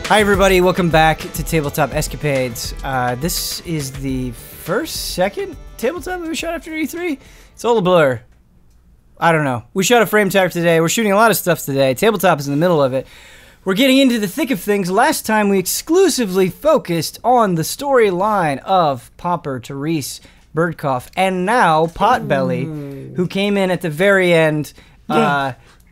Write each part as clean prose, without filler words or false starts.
Hi everybody, welcome back to Tabletop Escapades. This is the second Tabletop that we shot after E3? It's all a blur. I don't know. We shot a frame tap today. We're shooting a lot of stuff today. Tabletop is in the middle of it. We're getting into the thick of things. Last time we exclusively focused on the storyline of Pomper, Therese, Birdcough, and now Potbelly, who came in at the very end,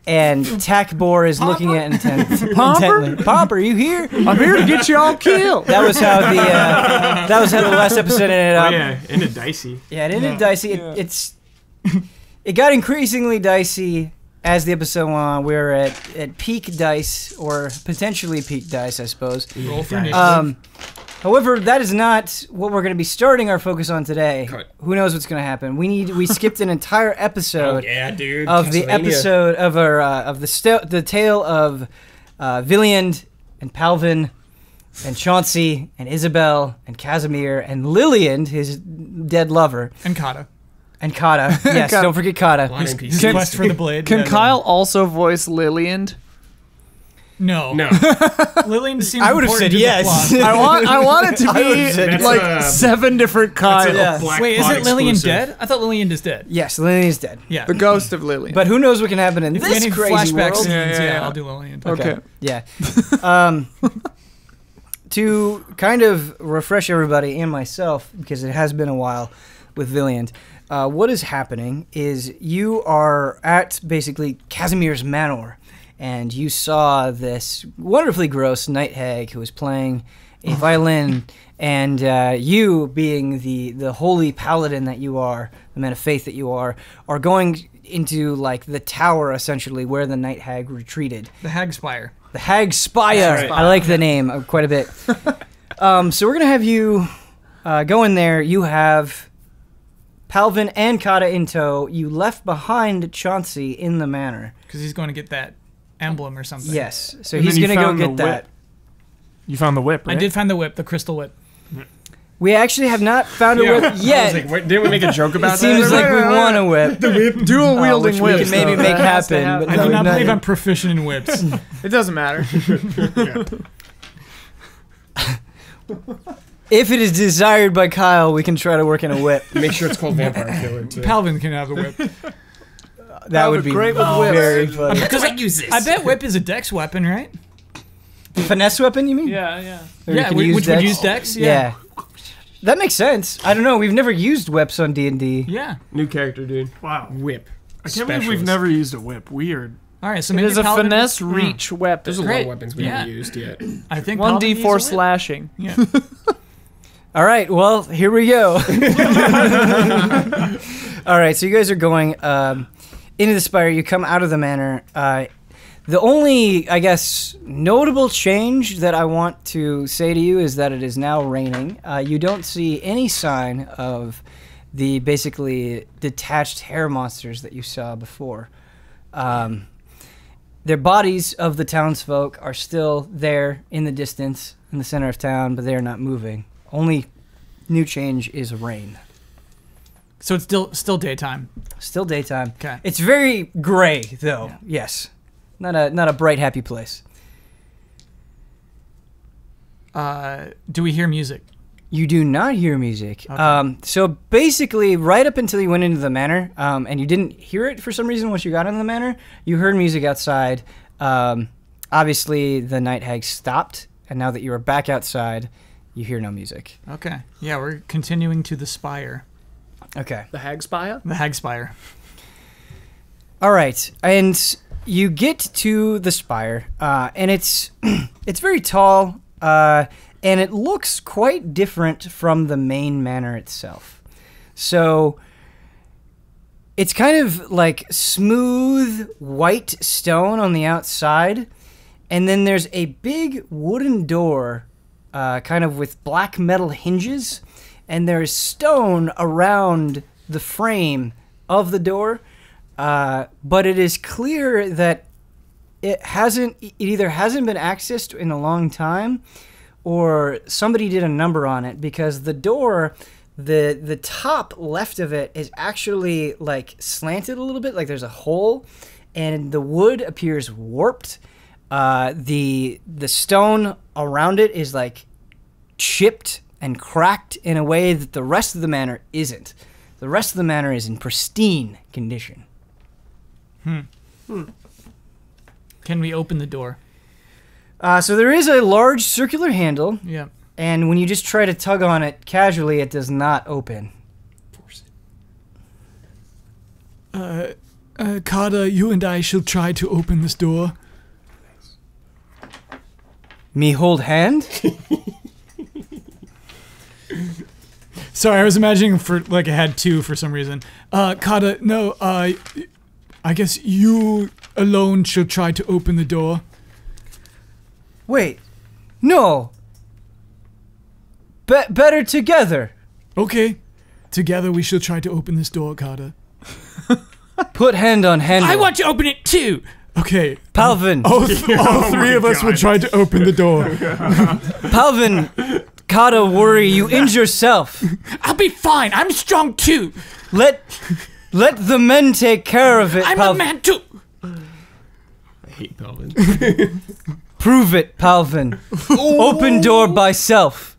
and Tackbor is looking at intently. Pomper, you here? I'm here to get you all killed. That was how the last episode ended up. Oh yeah, ended dicey. Yeah, it ended dicey. It got increasingly dicey as the episode went on. We were at peak dice, or potentially peak dice, I suppose. Roll for initiative. However, that is not what we're going to be starting our focus on today. Cut. Who knows what's going to happen? We skipped an entire episode. Oh yeah, dude. Of the episode of our the tale of Villiand and Palvin and Chauncey and Isabel and Casimir and Lilliand, his dead lover, And Kata. and Kata. Yes, don't forget Kata. His quest for the blade. Can Yeah, Kyle also voice Lilliand? No. No. Lillian seems I would have important said to yes. the plot. I want it to I would've said be yes. like 7 different Kyles. Yeah. Wait, isn't Lillian dead? I thought Lillian is dead. Yes, Lilliand's dead. Yeah. The ghost of Lillian. But who knows what can happen in if this any crazy flashback world? scenes, Yeah. I'll do Lillian. Okay. Yeah. To kind of refresh everybody and myself, because it has been a while with Villiand, what is happening is you are at basically Casimir's manor, and you saw this wonderfully gross night hag who was playing a violin, and you, being the holy paladin that you are, the man of faith that you are going into like the tower essentially where the night hag retreated. The Hag Spire. The Hag Spire. Right. I like the name quite a bit. So we're going to have you go in there. You have Palvin and Kata in tow. You left behind Chauncey in the manor. Because he's going to get that emblem or something. Yes. So And he's then you going to go found the get that. whip. You found the whip, right? I did find the whip, the crystal whip. We actually have not found a whip I was yet. like, wait, didn't we make a joke It about that? seems like we want a whip. Dual wielding which we whips. can maybe though. make That has to happen, but I no, do not not believe yet. I'm proficient in whips. It doesn't matter. If it is desired by Kyle, we can try to work in a whip. Make sure it's called Vampire Killer too. Palvin can have the whip. That would be great with whips. very funny. Because I use this. I bet whip is a dex weapon, right? Finesse weapon, you mean? Yeah. Or you Yeah, can which would dex? use dex? Yeah. That makes sense. I don't know. We've never used whips on D&D. Yeah. New character, dude. Wow. Whip. I can't believe we've never used a whip. Weird. All right, so It maybe is a Paladin- finesse reach There's weapon. a lot Great. of weapons we Yeah. haven't used yet. I think Paladin needs a 1d4 whip. slashing. Yeah. All right. Well, here we go. All right. So you guys are going into the Spire. You come out of the manor. The only, I guess, notable change that I want to say to you is that it is now raining. You don't see any sign of the basically detached hair monsters that you saw before. Their bodies of the townsfolk are still there in the distance, in the center of town, but they are not moving. Only new change is rain. So it's still daytime. Still daytime. Okay. It's very gray, though. Yeah. Yes. Not a bright, happy place. Do we hear music? You do not hear music. Okay. So basically, right up until you went into the manor, and you didn't hear it for some reason once you got into the manor, you heard music outside. Obviously, the night hag stopped, and now that you are back outside, you hear no music. Okay. Yeah, we're continuing to the Spire. Okay. The Hag Spire? The Hag Spire. All right, and you get to the Spire, and it's it's very tall, and it looks quite different from the main manor itself. So it's kind of like smooth white stone on the outside, and then there's a big wooden door, kind of with black metal hinges, and there's stone around the frame of the door. But it is clear that it either hasn't been accessed in a long time, or somebody did a number on it, because the door, the top left of it is actually like slanted a little bit, like there's a hole, and the wood appears warped. The stone around it is like chipped and cracked in a way that the rest of the manor isn't. The rest of the manor is in pristine condition. Can we open the door? So there is a large circular handle, Yeah. and when you just try to tug on it casually, it does not open. Carter, you and I shall try to open this door. Me hold hand? Sorry, I was imagining I had two for some reason. Carter, no, I guess you alone shall try to open the door. Wait. No. Better together. Okay. Together we shall try to open this door, Carter. Put hand on handle. I want to open it too. Okay. Palvin. All three of us will try to open the door. Palvin, gotta worry. You injure yourself. I'll be fine. I'm strong too. Let the men take care of it, I'm Palvin. a man too. I hate Pelvin. Prove it, Palvin. Open door by self.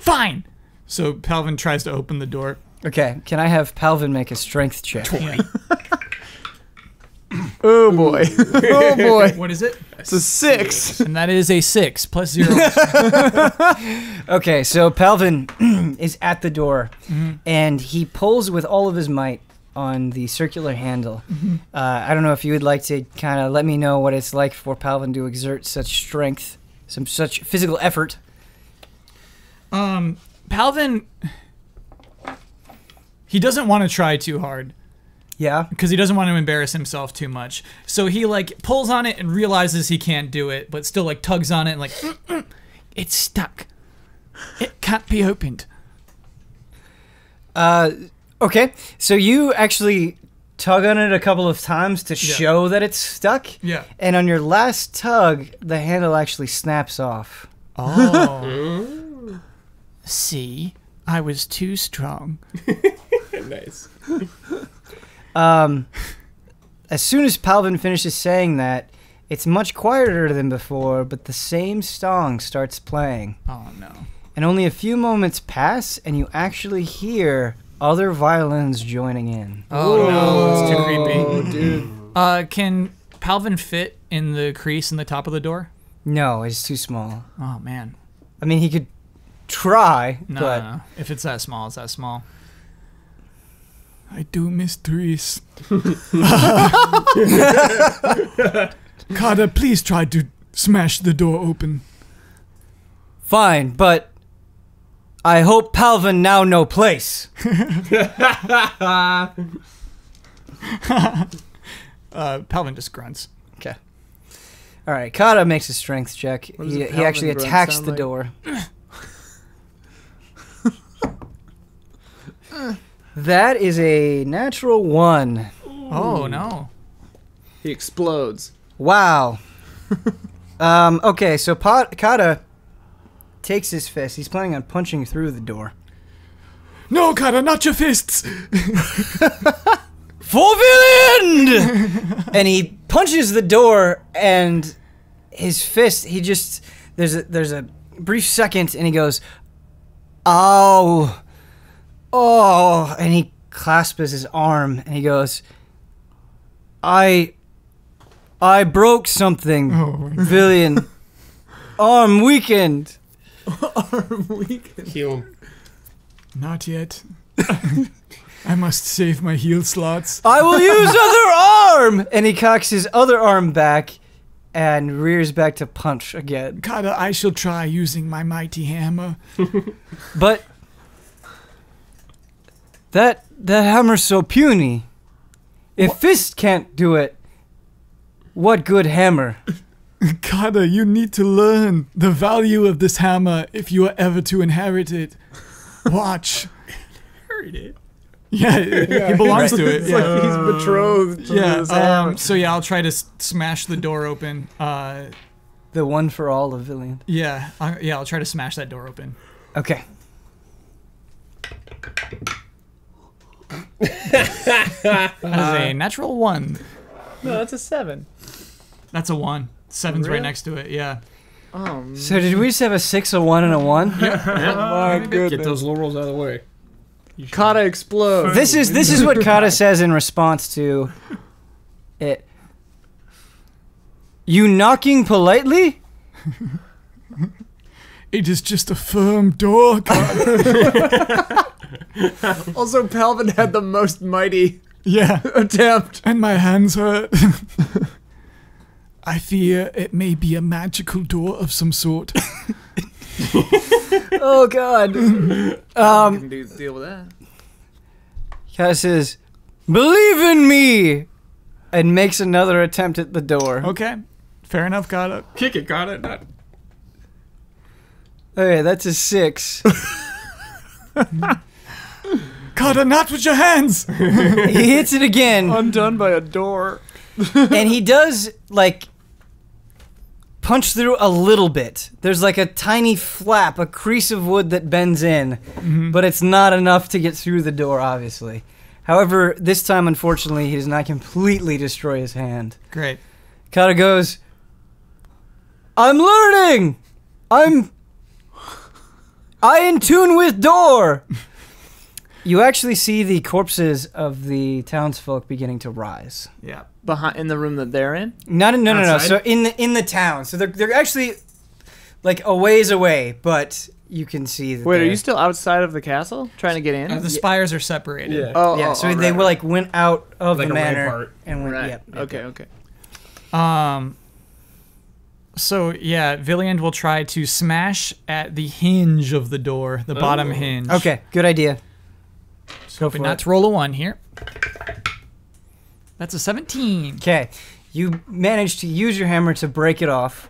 Fine. So Palvin tries to open the door. Okay, can I have Palvin make a strength check? Oh boy. Oh boy. What is it? It's a 6. And that is a 6 plus 0. Okay, so Palvin is at the door, and he pulls with all of his might on the circular handle. I don't know if you would like to kind of let me know what it's like for Palvin to exert such strength, such physical effort. Palvin, he doesn't want to try too hard. Yeah? Because he doesn't want to embarrass himself too much. So he, pulls on it and realizes he can't do it, but still, tugs on it and, it's stuck. It can't be opened. Okay, so you actually tug on it a couple of times to show that it's stuck. Yeah. And on your last tug, the handle actually snaps off. Oh. See? I was too strong. Nice. As soon as Palvin finishes saying that, it's much quieter than before, but the same song starts playing. Oh, no. And only a few moments pass, and you actually hear other violins joining in. Oh, no. It's too creepy. Oh, dude. Can Palvin fit in the crease in the top of the door? No, it's too small. Oh, man. I mean, he could try, No, but... no. If it's that small, it's that small. I do miss Therese. Carter, please try to smash the door open. Fine, but I hope Palvin now no place. Palvin just grunts. Okay. All right, Kata makes a strength check. What does He a Palvin actually grunt attacks sound the like? door. That is a natural 1. Oh, no. He explodes. Wow. Okay, so Kata takes his fist. He's planning on punching through the door. No, Carter, not your fists! For Villiand! And he punches the door, and his fist, he just... There's a brief second, and he goes, ow. Oh, and he clasps his arm, and he goes, I broke something, Villiand. Arm weakened. Arm weakened. Heal him. Not yet. I must save my heel slots. I will use other arm! And he cocks his other arm back and rears back to punch again. Carter, I shall try using my mighty hammer. But that hammer's so puny. If fist can't do it, what good hammer? Carter, you need to learn the value of this hammer if you are ever to inherit it. Watch. Heard it. Yeah, he belongs to it. It's like he's betrothed to this hammer. So yeah, I'll try to smash the door open. The one for all of Villiand. Yeah, I'll try to smash that door open. Okay. That is a natural 1. No, that's a 7. That's a 1. 7's Really? right next to it. Yeah. Oh, So did we just have a 6, a 1, and a 1? my goodness. Get those laurels out of the way. Kata explodes. This is what Kata says in response to it. You knocking politely? It is just a firm door. Also, Palvin had the most mighty Yeah. attempt. And my hands hurt. I fear it may be a magical door of some sort. Oh God. Can deal with that. Kata says, "Believe in me," and makes another attempt at the door. Okay. Fair enough, got it. Kick it, got it. Not... Okay, that's a 6. Carter, not with your hands! He hits it again, Undone by a door. and he does like punch through a little bit. There's like a tiny flap, a crease of wood that bends in, but it's not enough to get through the door, obviously. However, this time, unfortunately, he does not completely destroy his hand. Great. Kata goes, "I'm learning! I in tune with door!" You actually see the corpses of the townsfolk beginning to rise. Yeah. Behind in the room that they're in. No. Outside? So in the town. So they're actually like a ways away, but you can see that. Wait, are they're- you still outside of the castle, trying to get in? The spires are separated. Yeah. Oh, Yeah. So they were like went out of Like the a manor rampart. and went. Right. Yep. Okay. So yeah, Villiand will try to smash at the hinge of the door, the bottom hinge. Okay. Good idea. Go But for not it. to roll a 1 here. That's a 17. Okay. You manage to use your hammer to break it off,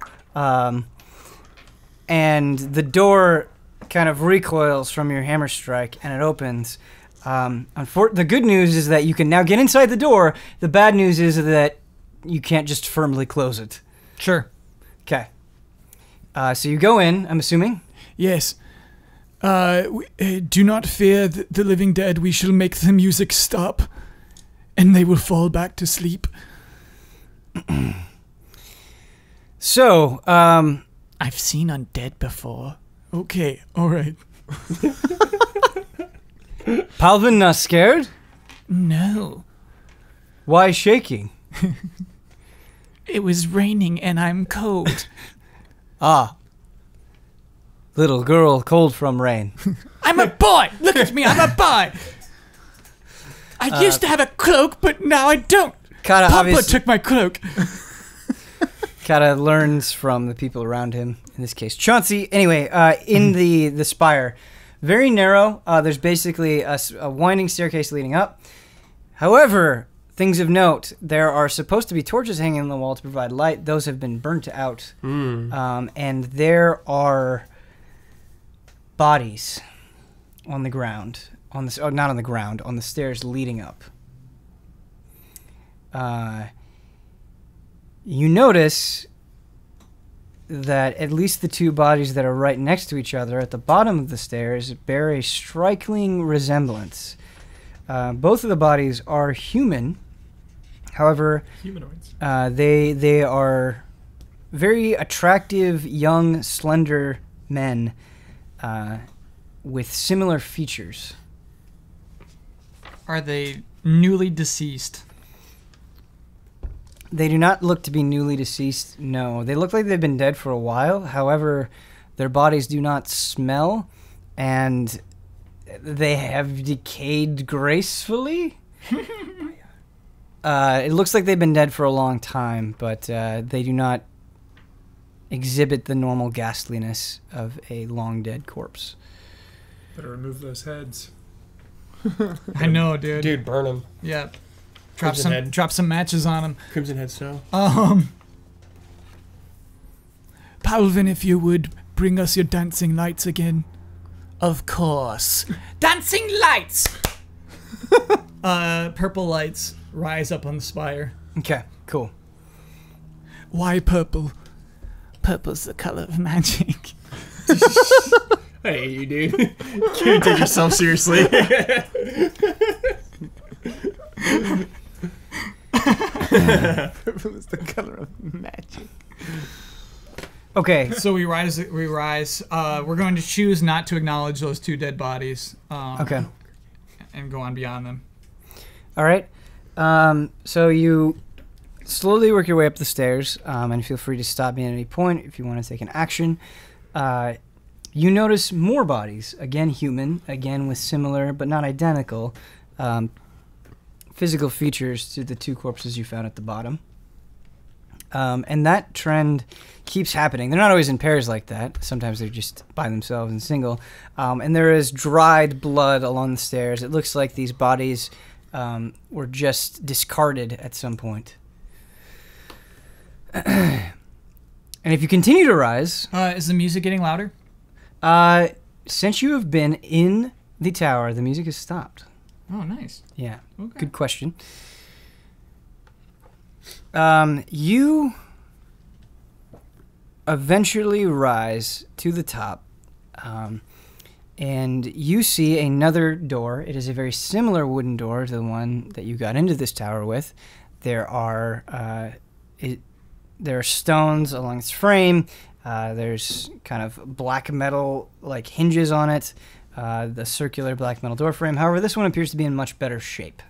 and the kind of recoils from your hammer strike, and it opens. The good news is that you can now get inside the door. The bad news is that you can't just firmly close it. Sure. Okay. So you go in, I'm assuming. Yes. Do not fear the living dead. We shall make the music stop, and they will fall back to sleep. So, I've seen undead before. Okay, all right. Palvin not scared? No. Why shaking? It was raining and I'm cold. Ah. Little girl cold from rain. I'm a boy! Look at me, I'm a boy! I used to have a cloak, but now I don't. Kata Papa obviously took my cloak. Kata learns from the people around him, in this case Chauncey. Anyway, in the spire, very narrow. There's basically a winding staircase leading up. However, things of note, there are supposed to be torches hanging on the wall to provide light. Those have been burnt out. And there are bodies on the ground. Not on the ground, on the stairs leading up. You notice that at least the two bodies that are right next to each other at the bottom of the stairs bear a striking resemblance. Both of the bodies are human. However, Humanoids. they are very attractive, young, slender men with similar features. Are they newly deceased? They do not look to be newly deceased, no. They look like they've been dead for a while. However, their bodies do not smell, and they have decayed gracefully. It looks like they've been dead for a long time, but they do not exhibit the normal ghastliness of a long-dead corpse. Better remove those heads. I know, dude. Dude, burn them. Yeah. Crimson head. Drop some matches on them. Crimson Head Snow. Palvin, if you would bring us your dancing lights again. Of course. Dancing lights! Purple lights rise up on the spire. Okay, cool. Why purple? Purple's the color of magic. Hey, you dude. Can't take yourself seriously. Purple is the color of magic. Okay. So we rise. We're going to choose not to acknowledge those 2 dead bodies. Okay. And go on beyond them. All right. So you slowly work your way up the stairs, and feel free to stop me at any point if you want to take an action. You notice more bodies, again human, again with similar but not identical physical features to the 2 corpses you found at the bottom. And that trend keeps happening. They're not always in pairs like that. Sometimes they're just by themselves and single. And there is dried blood along the stairs. It looks like these bodies were just discarded at some point. And if you continue to rise... Is the music getting louder? Since you have been in the tower, the music has stopped. Oh, nice. Yeah, Okay. good question. You eventually rise to the top, and you see another door. It is a very similar wooden door to the one that you got into this tower with. There are stones along its frame. There's kind of black metal like hinges on it. The circular black metal door frame. However, this one appears to be in much better shape.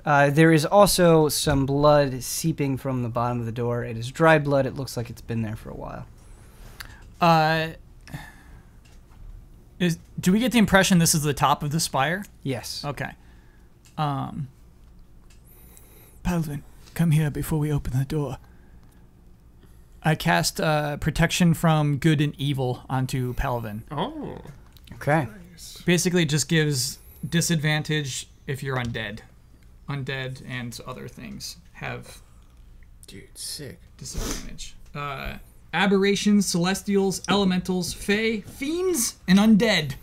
There is also some blood seeping from the bottom of the door. It is dry blood. It looks like it's been there for a while. Do we get the impression this is the top of the spire? Yes. Okay. Palvin, come here before we open the door. I cast protection from good and evil onto Palvin. Oh. Okay. Basically, it just gives disadvantage if you're undead. Undead and other things have Dude, sick. disadvantage. Aberrations, celestials, elementals, fae, fiends, and undead.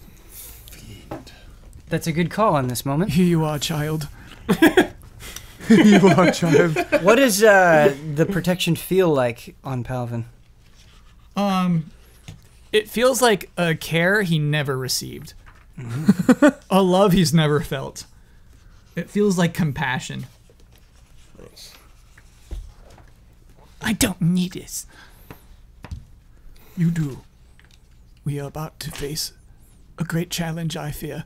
That's a good call in this moment. Here you are, child. You are, child. What does the protection feel like on Palvin? It feels like a care he never received. A love he's never felt. It feels like compassion. Nice. I don't need this. You do. We are about to face a great challenge, I fear.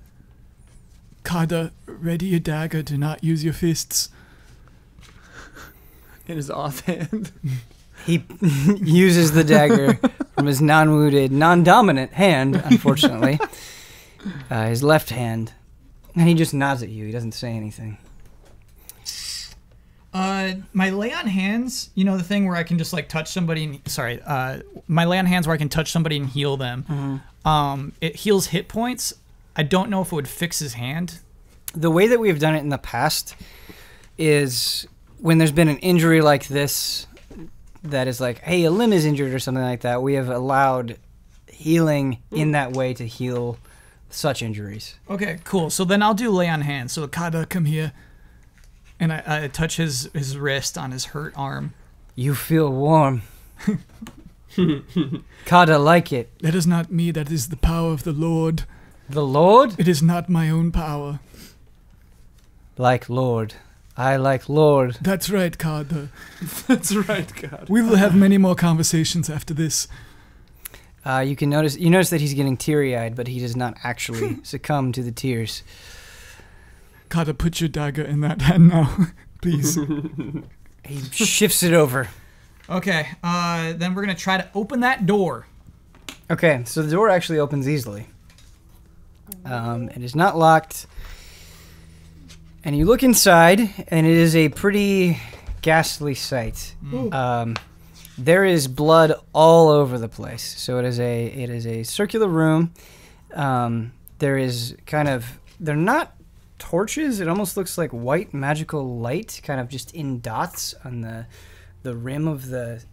Kada, ready your dagger, do not use your fists. In his offhand. He uses the dagger from his non-wounded, non-dominant hand, unfortunately. His left hand. And he just nods at you. He doesn't say anything. My lay on hands, you know, the thing where I can just like touch somebody and, my lay on hands where I can touch somebody and heal them. Mm-hmm. It heals hit points. I don't know if it would fix his hand. The way that we have done it in the past is when there's been an injury like this that is like, hey, a limb is injured or something like that, we have allowed healing in that way to heal such injuries. Okay, cool. So then I'll do lay on hands. So Kada, come here. And I touch his wrist on his hurt arm. You feel warm. Kada like it. That is not me, that is the power of the Lord. The Lord? It is not my own power. Like Lord. I like Lord. That's right, Kada. That's right, God. We will have many more conversations after this. You notice that he's getting teary-eyed, but he does not actually succumb to the tears. Kada, put your dagger in that hand now, please. He shifts it over. Okay, then we're going to try to open that door. Okay, so the door actually opens easily. It is not locked. And you look inside, and it is a pretty ghastly sight. There is blood all over the place. So it is a circular room. They're not torches. It almost looks like white magical light, kind of just in dots on the rim of the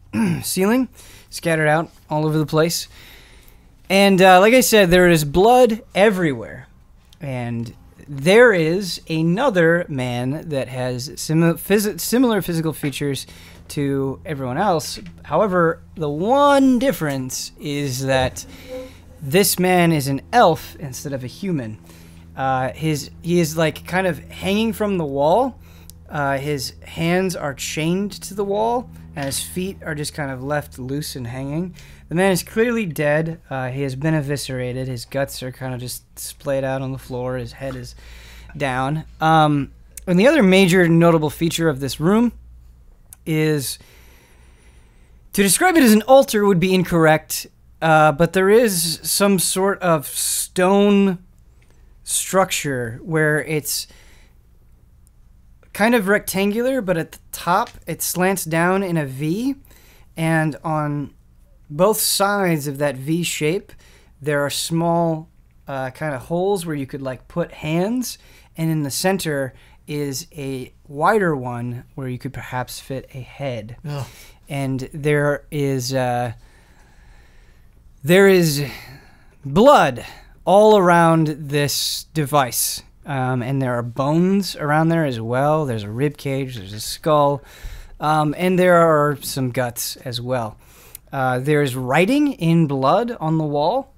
ceiling, scattered out all over the place. And like I said, there is blood everywhere. And there is another man that has similar physical features to everyone else. However, the one difference is that this man is an elf instead of a human. He is like kind of hanging from the wall, His hands are chained to the wall, and his feet are just kind of left loose and hanging. The man is clearly dead. He has been eviscerated. His guts are kind of just splayed out on the floor. His head is down. And the other major notable feature of this room is, to describe it as an altar would be incorrect, but there is some sort of stone structure where it's kind of rectangular, but at the top it slants down in a V, and on both sides of that V shape there are small kind of holes where you could like put hands, and in the center is a wider one where you could perhaps fit a head. Ugh. And there is blood all around this device. And there are bones around there as well. There's a rib cage, there's a skull, and there are some guts as well. There's writing in blood on the wall,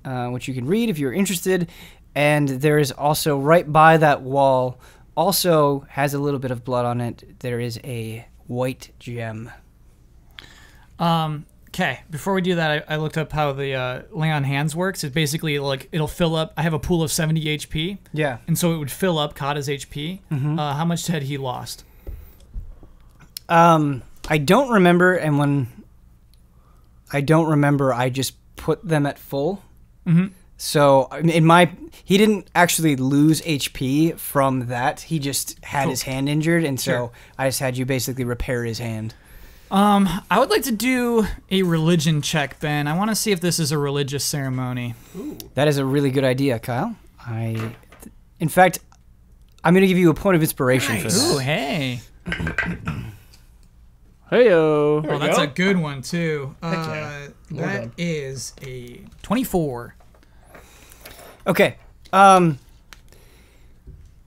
which you can read if you're interested. And there is also, right by that wall, also has a little bit of blood on it. There is a white gem. Okay, before we do that, I looked up how the lay on hands works. It's basically like it'll fill up. I have a pool of 70 HP. Yeah. And so it would fill up Kata's HP. Mm-hmm. How much had he lost? I don't remember, and when I don't remember, I just put them at full. Mm-hmm. So he didn't actually lose HP from that. He just had his hand injured, and so I just had you basically repair his hand. I would like to do a religion check, Ben. I want to see if this is a religious ceremony. Ooh. That is a really good idea, Kyle. In fact, I'm going to give you a point of inspiration for that. Ooh, hey. Heyo. Oh, that's a good one, too. yeah. Well That done. is a 24. Okay.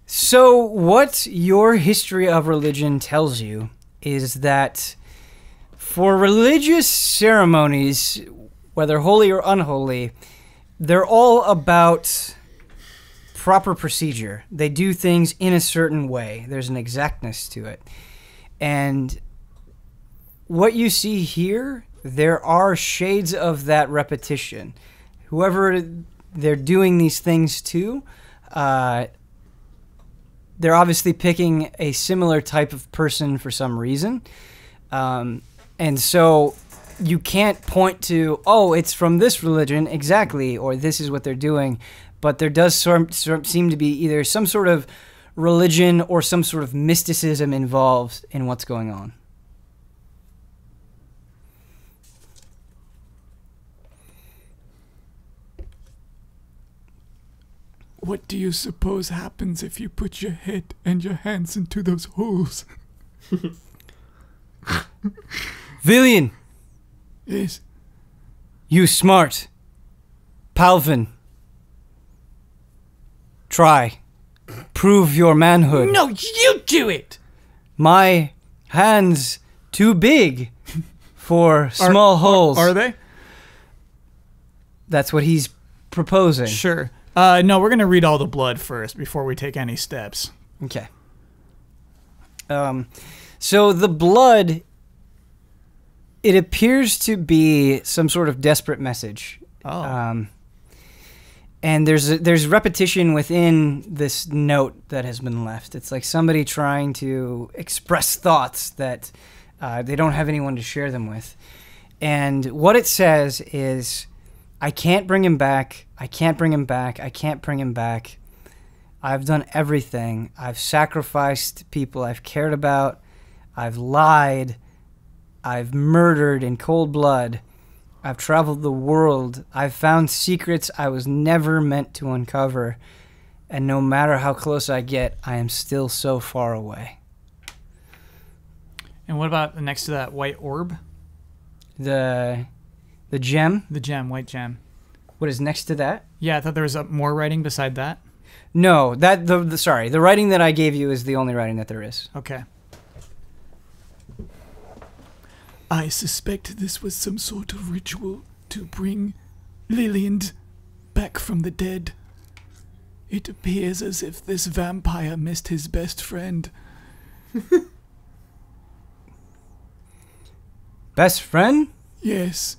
So what your history of religion tells you is that for religious ceremonies, whether holy or unholy, they're all about proper procedure. They do things in a certain way. There's an exactness to it. And what you see here, there are shades of that repetition. Whoever they're doing these things to, they're obviously picking a similar type of person for some reason. And so you can't point to, oh, it's from this religion exactly, or this is what they're doing. But there does seem to be either some sort of religion or some sort of mysticism involved in what's going on. What do you suppose happens if you put your head and your hands into those holes? Villiand, Yes. you smart. Palvin, try. Prove your manhood. No, you do it! My hands too big for small holes. Are they? That's what he's proposing. Sure. No, we're going to read all the blood first before we take any steps. Okay. So the blood, it appears to be some sort of desperate message. Oh. And there's repetition within this note that has been left. It's like somebody trying to express thoughts that they don't have anyone to share them with. And what it says is, I can't bring him back. I can't bring him back. I can't bring him back. I've done everything. I've sacrificed people I've cared about. I've lied. I've murdered in cold blood. I've traveled the world. I've found secrets I was never meant to uncover. And no matter how close I get, I am still so far away. And what about next to that white orb? The gem? The gem, white gem. What is next to that? Yeah, I thought there was more writing beside that. No, the writing that I gave you is the only writing that there is. Okay. I suspect this was some sort of ritual to bring Villiand back from the dead. It appears as if this vampire missed his best friend Best friend? Yes.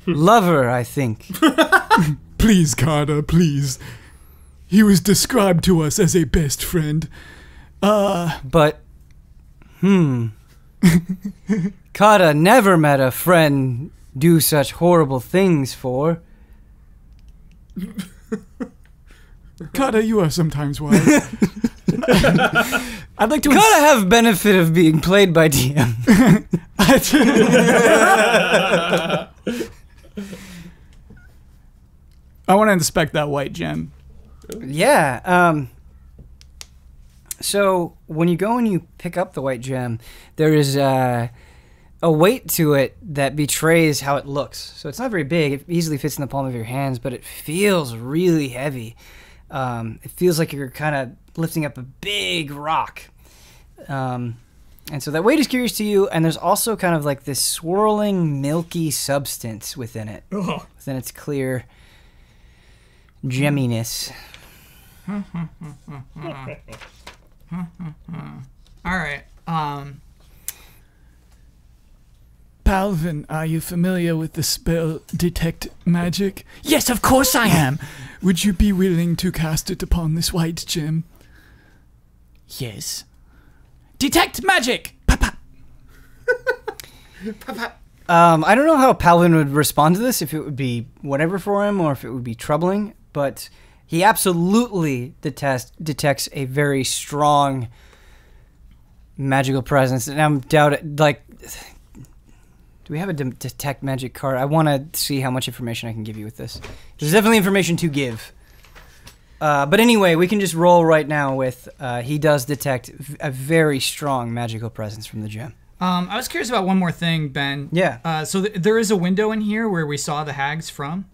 Lover, I think. Please, Carter, please. He was described to us as a best friend. But, Kata never met a friend do such horrible things for. Carter, you are sometimes wise. I'd like to. Kata have benefit of being played by DM. I want to inspect that white gem. Yeah. So when you go and you pick up the white gem, there is a weight to it that betrays how it looks. So it's not very big. It easily fits in the palm of your hands, but it feels really heavy. It feels like you're kind of lifting up a big rock. And so that weight is curious to you, and there's also kind of like this swirling, milky substance within it. Within its clear gemminess. All right. Palvin, are you familiar with the spell Detect Magic? Yes, of course I am. Would you be willing to cast it upon this white gem? Yes. Detect magic. Papa. I don't know how Palvin would respond to this, if it would be whatever for him or if it would be troubling, but he absolutely detects a very strong magical presence. And I'm doubting, like, do we have a detect magic card? I want to see how much information I can give you with this. There's definitely information to give. But anyway, we can just roll right now with he does detect a very strong magical presence from the gem. I was curious about one more thing, Ben. Yeah. So there is a window in here where we saw the hags from?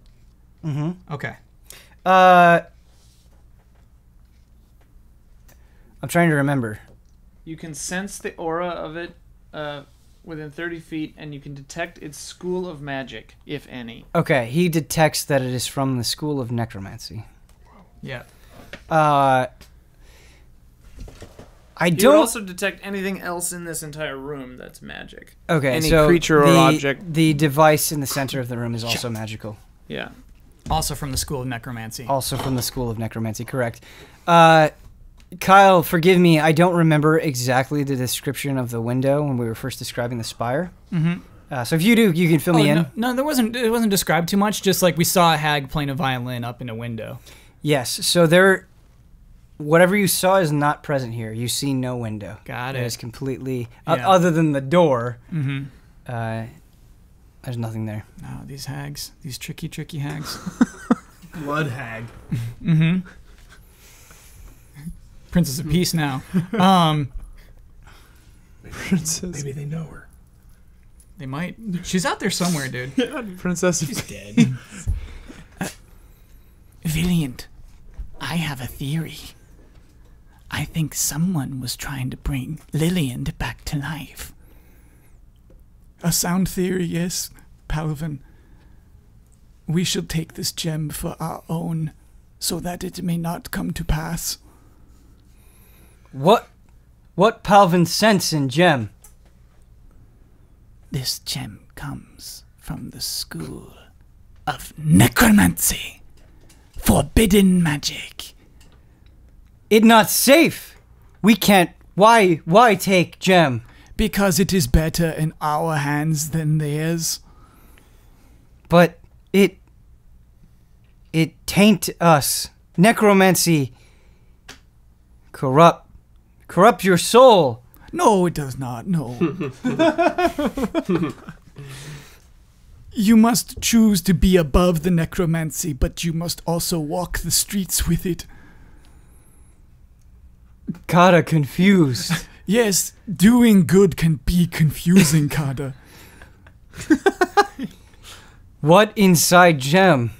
Mm-hmm. Okay. I'm trying to remember. You can sense the aura of it within 30 feet, and you can detect its school of magic, if any. Okay, he detects that it is from the School of Necromancy. Yeah. I You don't would also detect anything else in this entire room that's magic. Okay, Any so creature or object. The device in the center of the room is also magical. Yeah. Also from the School of Necromancy. Also from the School of Necromancy, correct. Kyle, forgive me, I don't remember exactly the description of the window when we were first describing the spire. Mm-hmm. So if you do, you can fill me in. No, it wasn't described too much. Just like we saw a hag playing a violin up in a window. Yes, so there, whatever you saw is not present here. You see no window. Got it. It is completely, Yeah. other than the door, Mm-hmm. there's nothing there. Oh, these hags. These tricky hags. Blood hag. Mm-hmm. Princess of Peace now. Princess. Maybe they know her. They might. She's out there somewhere, dude. Princess. She's dead. Villiand, I have a theory. I think someone was trying to bring Lillian back to life. A sound theory, yes, Palvin. We shall take this gem for our own, so that it may not come to pass. What Palvin sense in gem? This gem comes from the school of necromancy. Forbidden magic. It not safe. We can't. Why take gem? Because it is better in our hands than theirs. But it taint us. Necromancy corrupt your soul. No, it does not, no. You must choose to be above the necromancy, but you must also walk the streets with it. Kata confused. Yes, doing good can be confusing, Kada. What inside gem?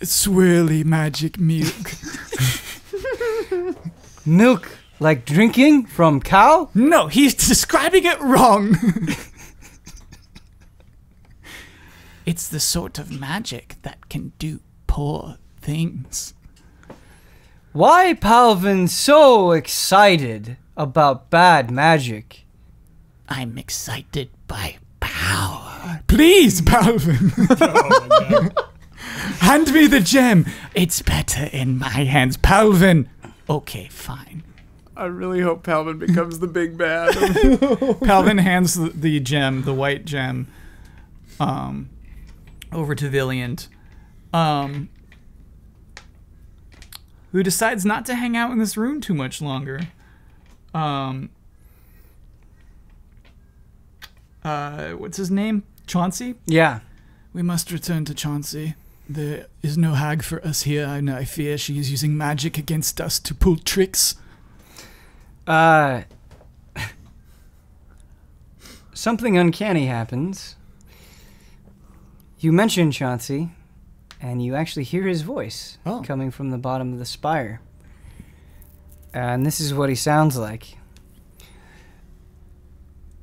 Swirly magic milk. Milk like drinking from cow? No, he's describing it wrong. It's the sort of magic that can do poor things. Why Palvin so excited about bad magic? I'm excited by power. Please, Palvin. Oh my god. Hand me the gem. It's better in my hands. Palvin. Okay, fine. I really hope Palvin becomes the big bad. Palvin hands the gem, the white gem, over to Villiand, who decides not to hang out in this room too much longer. What's his name? Chauncey? Yeah. We must return to Chauncey. There is no hag for us here, and I fear she is using magic against us to pull tricks. Something uncanny happens. You mention Chauncey, and you actually hear his voice coming from the bottom of the spire. And this is what he sounds like.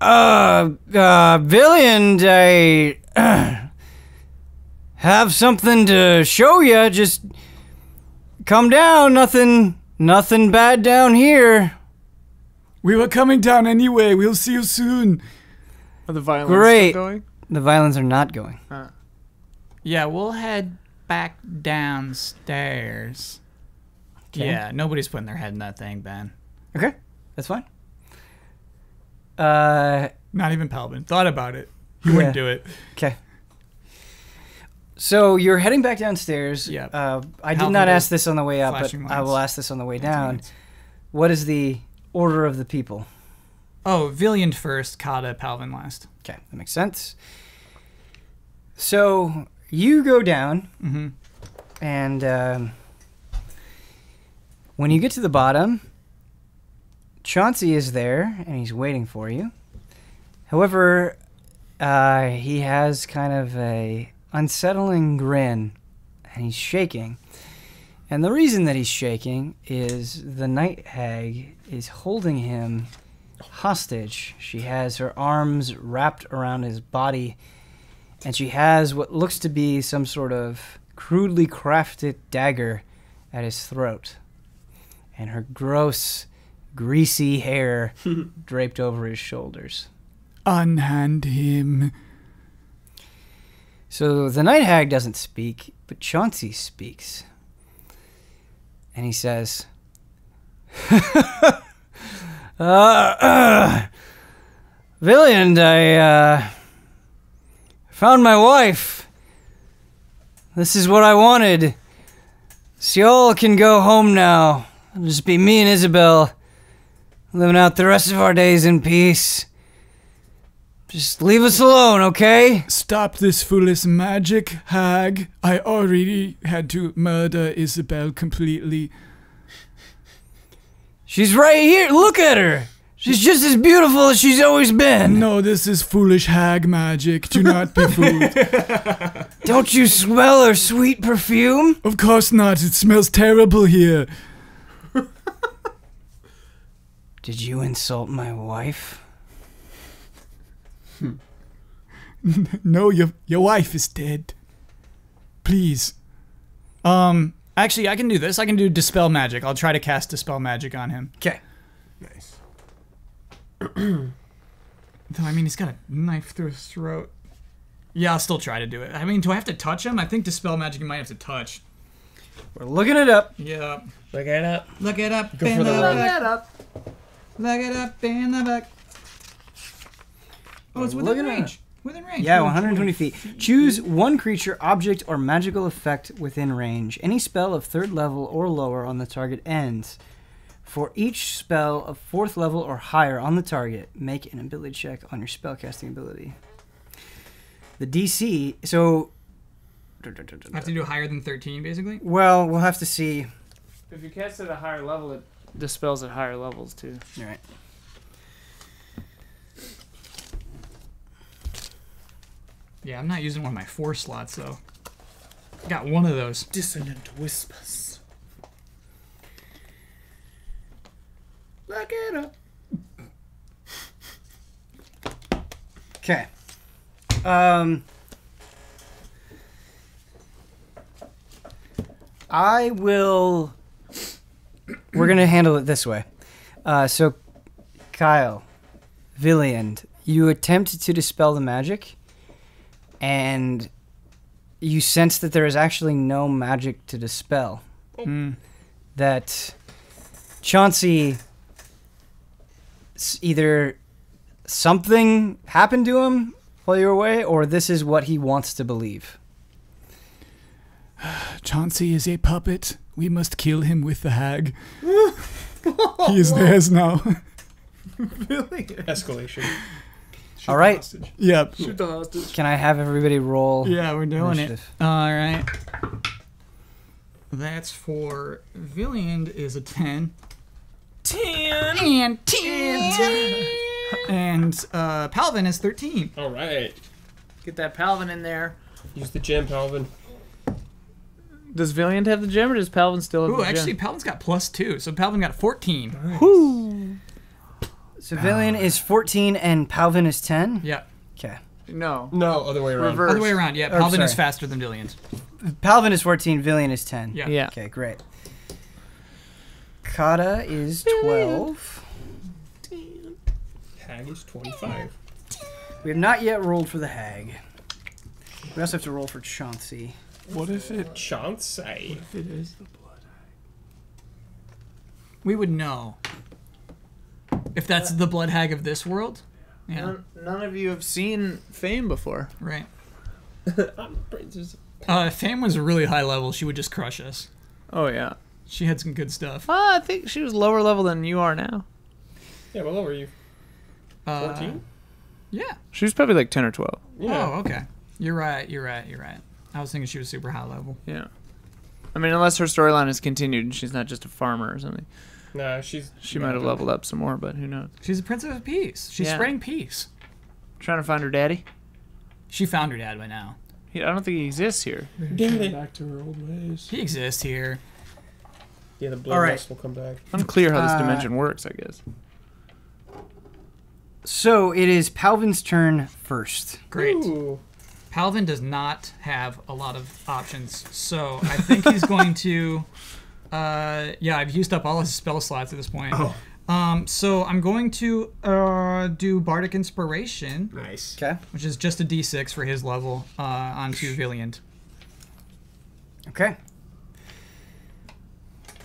Villiand, I have something to show you. Just come down. Nothing bad down here. We were coming down anyway. We'll see you soon. Are the violins Great. still going? The violins are not going. Yeah, we'll head back downstairs. Okay. Yeah, nobody's putting their head in that thing, Ben. Okay, that's fine. Not even Palvin. Thought about it. He wouldn't do it. Okay. So you're heading back downstairs. Yep. I did not ask this on the way up, but flashing I will lights. ask this on the way down. What is the order of the people? Oh, Villiand first, Kata, Palvin last. Okay, that makes sense. So you go down, Mm-hmm. and when you get to the bottom, Chauncey is there, and he's waiting for you. However, he has kind of a unsettling grin, and he's shaking. And the reason that he's shaking is the night hag is holding him hostage. She has her arms wrapped around his body, and she has what looks to be some sort of crudely crafted dagger at his throat. And her gross, greasy hair draped over his shoulders. Unhand him. So the night hag doesn't speak, but Chauncey speaks. And he says, Villiand, I found my wife. This is what I wanted. So y'all can go home now. It'll just be me and Isabel living out the rest of our days in peace. Just leave us alone, okay? Stop this foolish magic, hag. I already had to murder Isabel completely. She's right here. Look at her. She's just as beautiful as she's always been. No, this is foolish hag magic. Do not be fooled. Don't you smell her sweet perfume? Of course not. It smells terrible here. Did you insult my wife? No, your wife is dead. Please. Actually, I can do this. I can do Dispel Magic. I'll try to cast Dispel Magic on him. Okay. Nice. Though, I mean, he's got a knife through his throat. Yeah, I'll still try to do it. I mean, do I have to touch him? I think Dispel Magic you might have to touch. We're looking it up. Yeah. Look it up. Look it up. Go for the run. Look it up in the back. Oh, it's Look within at that. range. Within range. Yeah, 120 feet. Choose one creature, object, or magical effect within range. Any spell of 3rd level or lower on the target ends. For each spell of 4th level or higher on the target, make an ability check on your spellcasting ability. The DC, so... I have to do higher than 13, basically? Well, we'll have to see. If you cast at a higher level, it dispels at higher levels too. All right. Yeah, I'm not using one of my 4 slots, though. I got one of those. Dissonant whispers. Look it up. Okay. I will we're gonna handle it this way. So, Kyle, Villiand, you attempt to dispel the magic, and you sense that there is actually no magic to dispel. That Chauncey, either something happened to him while you were away, or this is what he wants to believe. Chauncey is a puppet. We must kill him with the hag. He is theirs now. Escalation. All right. Hostage. Yep. Shoot the hostage. Can I have everybody roll? Yeah, we're doing initiative? it. All right. That's for Villiand is a 10. 10. And 10. And Palvin is 13. All right. Get that Palvin in there. Use the gem, Palvin. Does Villiand have the gem, or does Palvin still have Ooh, the actually, gem? Palvin's got +2, so Palvin got 14. So Villiand is 14 and Palvin is 10? Yeah. Okay. No. No, other way around. Reverse. Other way around, yeah. Oh, Palvin is sorry. faster than Villiand. Palvin is 14, Villiand is 10. Yeah. Yeah. Okay, great. Kata is 12. Hag is 25. We have not yet rolled for the hag. We also have to roll for Chauncey. What if it? Chauncey. If it is the blood. We would know if that's the blood hag of this world. Yeah, None of you have seen Fame before. right. I'm princess. Fame was a really high level. She would just crush us. Oh, yeah. She had some good stuff. I think she was lower level than you are now. Yeah, what level are you? 14? Yeah. She was probably like 10 or 12. Yeah. Oh, okay. You're right. I was thinking she was super high level. Yeah. I mean, unless her storyline is continued and she's not just a farmer or something. Nah, she's... She might have leveled up some more, but who knows? She's a princess of peace. She's Yeah. spreading peace. Trying to find her daddy? She found her dad by now. I don't think he exists here. Daddy. Back to her old ways. He exists here. Yeah, the blood All right. lust will come back. Unclear how this dimension works, I guess. So it is Palvin's turn first. Great. Ooh. Palvin does not have a lot of options, so I think he's going to. Yeah, I've used up all his spell slots at this point. Oh. So I'm going to do Bardic Inspiration, Nice. Okay. which is just a D6 for his level, onto Villiand. Okay.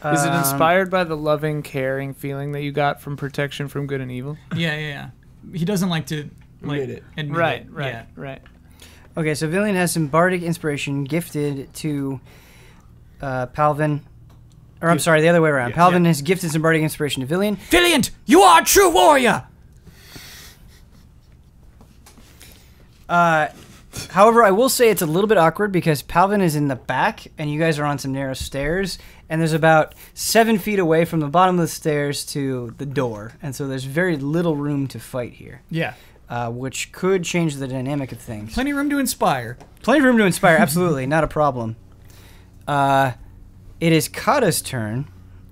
Is it inspired by the loving, caring feeling that you got from protection from good and evil? Yeah. He doesn't like to Admit it. admit Right, it. right, Yeah. right. Okay, so Villiand has some bardic inspiration gifted to Palvin. Or I'm sorry, the other way around. Yeah, Palvin yeah. has gifted some bardic inspiration to Villiand. Villiand, you are a true warrior. However, I will say it's a little bit awkward because Palvin is in the back and you guys are on some narrow stairs, and there's about 7 feet away from the bottom of the stairs to the door, and so there's very little room to fight here, Yeah. which could change the dynamic of things. Plenty of room to inspire. Plenty of room to inspire, absolutely, not a problem. It is Kata's turn,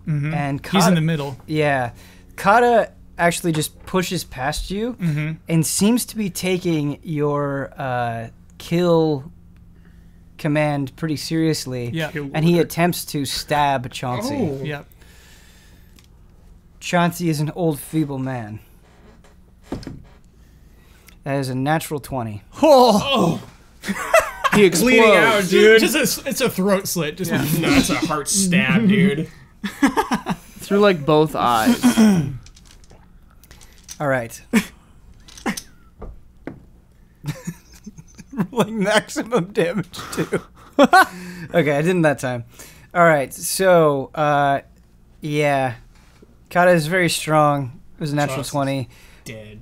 and Kata, He's in the middle. yeah, Kata actually just pushes past you and seems to be taking your kill command pretty seriously. Yeah. And he attempts to stab Chauncey. Oh. Yep. Chauncey is an old, feeble man. That is a natural 20. Oh! He explodes. Bleeding out, dude. It's a throat slit. Just No, that's a heart stab, dude. Through like both eyes. All right. Rolling maximum damage, too. Okay, I didn't that time. All right, so, yeah. Kata is very strong. It was a natural Trust. 20. Dead.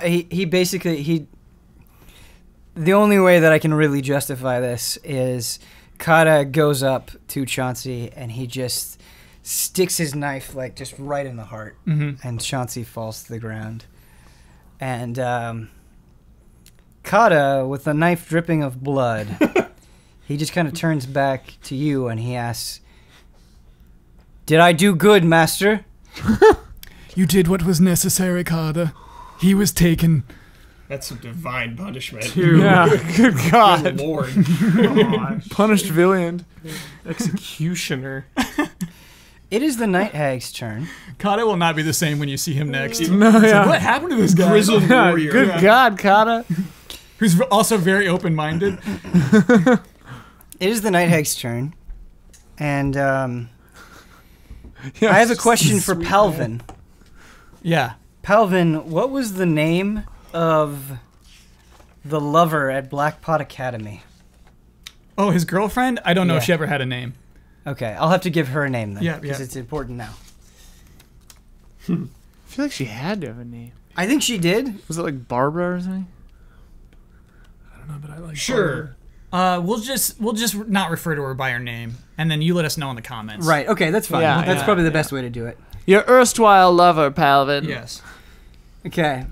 He basically, the only way that I can really justify this is Kata goes up to Chauncey and he just sticks his knife like just right in the heart, and Chauncey falls to the ground. And Kata, with the knife dripping of blood, he just kind of turns back to you and he asks, "Did I do good, master?" You did what was necessary, Carter. He was taken. That's some divine punishment. Yeah. Good Good God. Lord. Punished Villiand. Executioner. It is the Night Hag's turn. Kata will not be the same when you see him next. No, It's like, yeah. what happened to this guy? Grizzled warrior. Good God, Kata. Who's also very open-minded. It is the Night Hag's turn. And I have a question for Palvin. Yeah. Palvin, what was the name of the lover at Blackpot Academy? Oh, his girlfriend? I don't know if Yeah. she ever had a name. Okay, I'll have to give her a name then. Yeah, Because yeah. it's important now. I feel like she had to have a name. I think she did. Was it like Barbara or something? I don't know, but I like. Sure. We'll just not refer to her by her name, and then you let us know in the comments. Right, okay, that's fine. Yeah, That's yeah, probably the yeah. best way to do it. Your erstwhile lover, Palvin. Yes. Okay,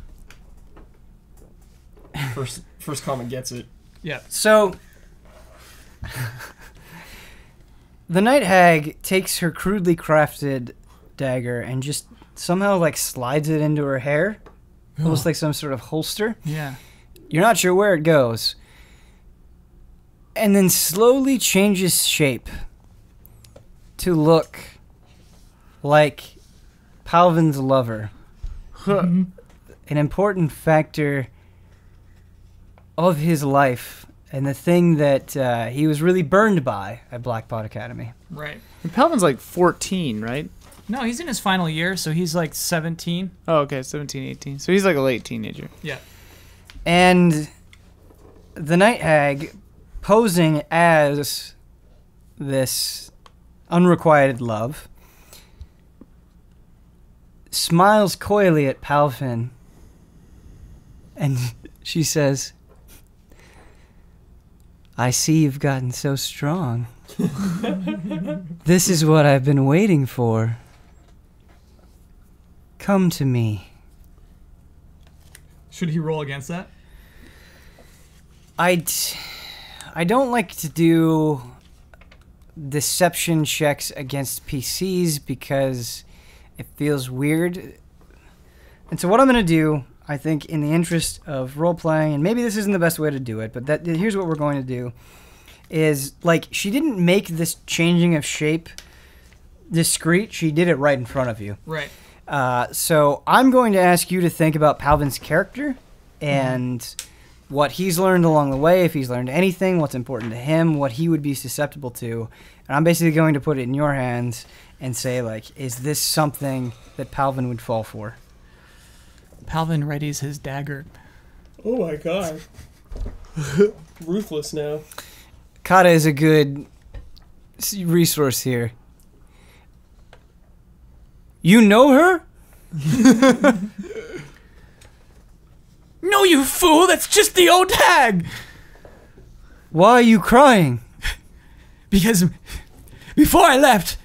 First comment gets it. Yeah. so the Night Hag takes her crudely crafted dagger and just somehow like slides it into her hair, almost like some sort of holster. Yeah. You're not sure where it goes. And then slowly changes shape to look like Palvin's lover. An important factor of his life and the thing that he was really burned by at Blackpot Academy. Right. And Palvin's like 14, right? No, he's in his final year, so he's like 17. Oh, okay, 17, 18. So he's like a late teenager. Yeah. And the Night Hag, posing as this unrequited love, smiles coyly at Palvin, and she says, I see you've gotten so strong. This is what I've been waiting for. Come to me. Should he roll against that? I don't like to do deception checks against PCs because it feels weird. And so what I'm going to do, I think in the interest of role-playing, and maybe this isn't the best way to do it, but here's what we're going to do, is, like, she didn't make this changing of shape discreet. She did it right in front of you. Right. So I'm going to ask you to think about Palvin's character and what he's learned along the way, if he's learned anything, what's important to him, what he would be susceptible to. And I'm basically going to put it in your hands and say, like, is this something that Palvin would fall for? Palvin readies his dagger. Oh my god. Ruthless now. Kata is a good resource here. You know her? No, you fool! That's just the old hag! Why are you crying? Because before I left,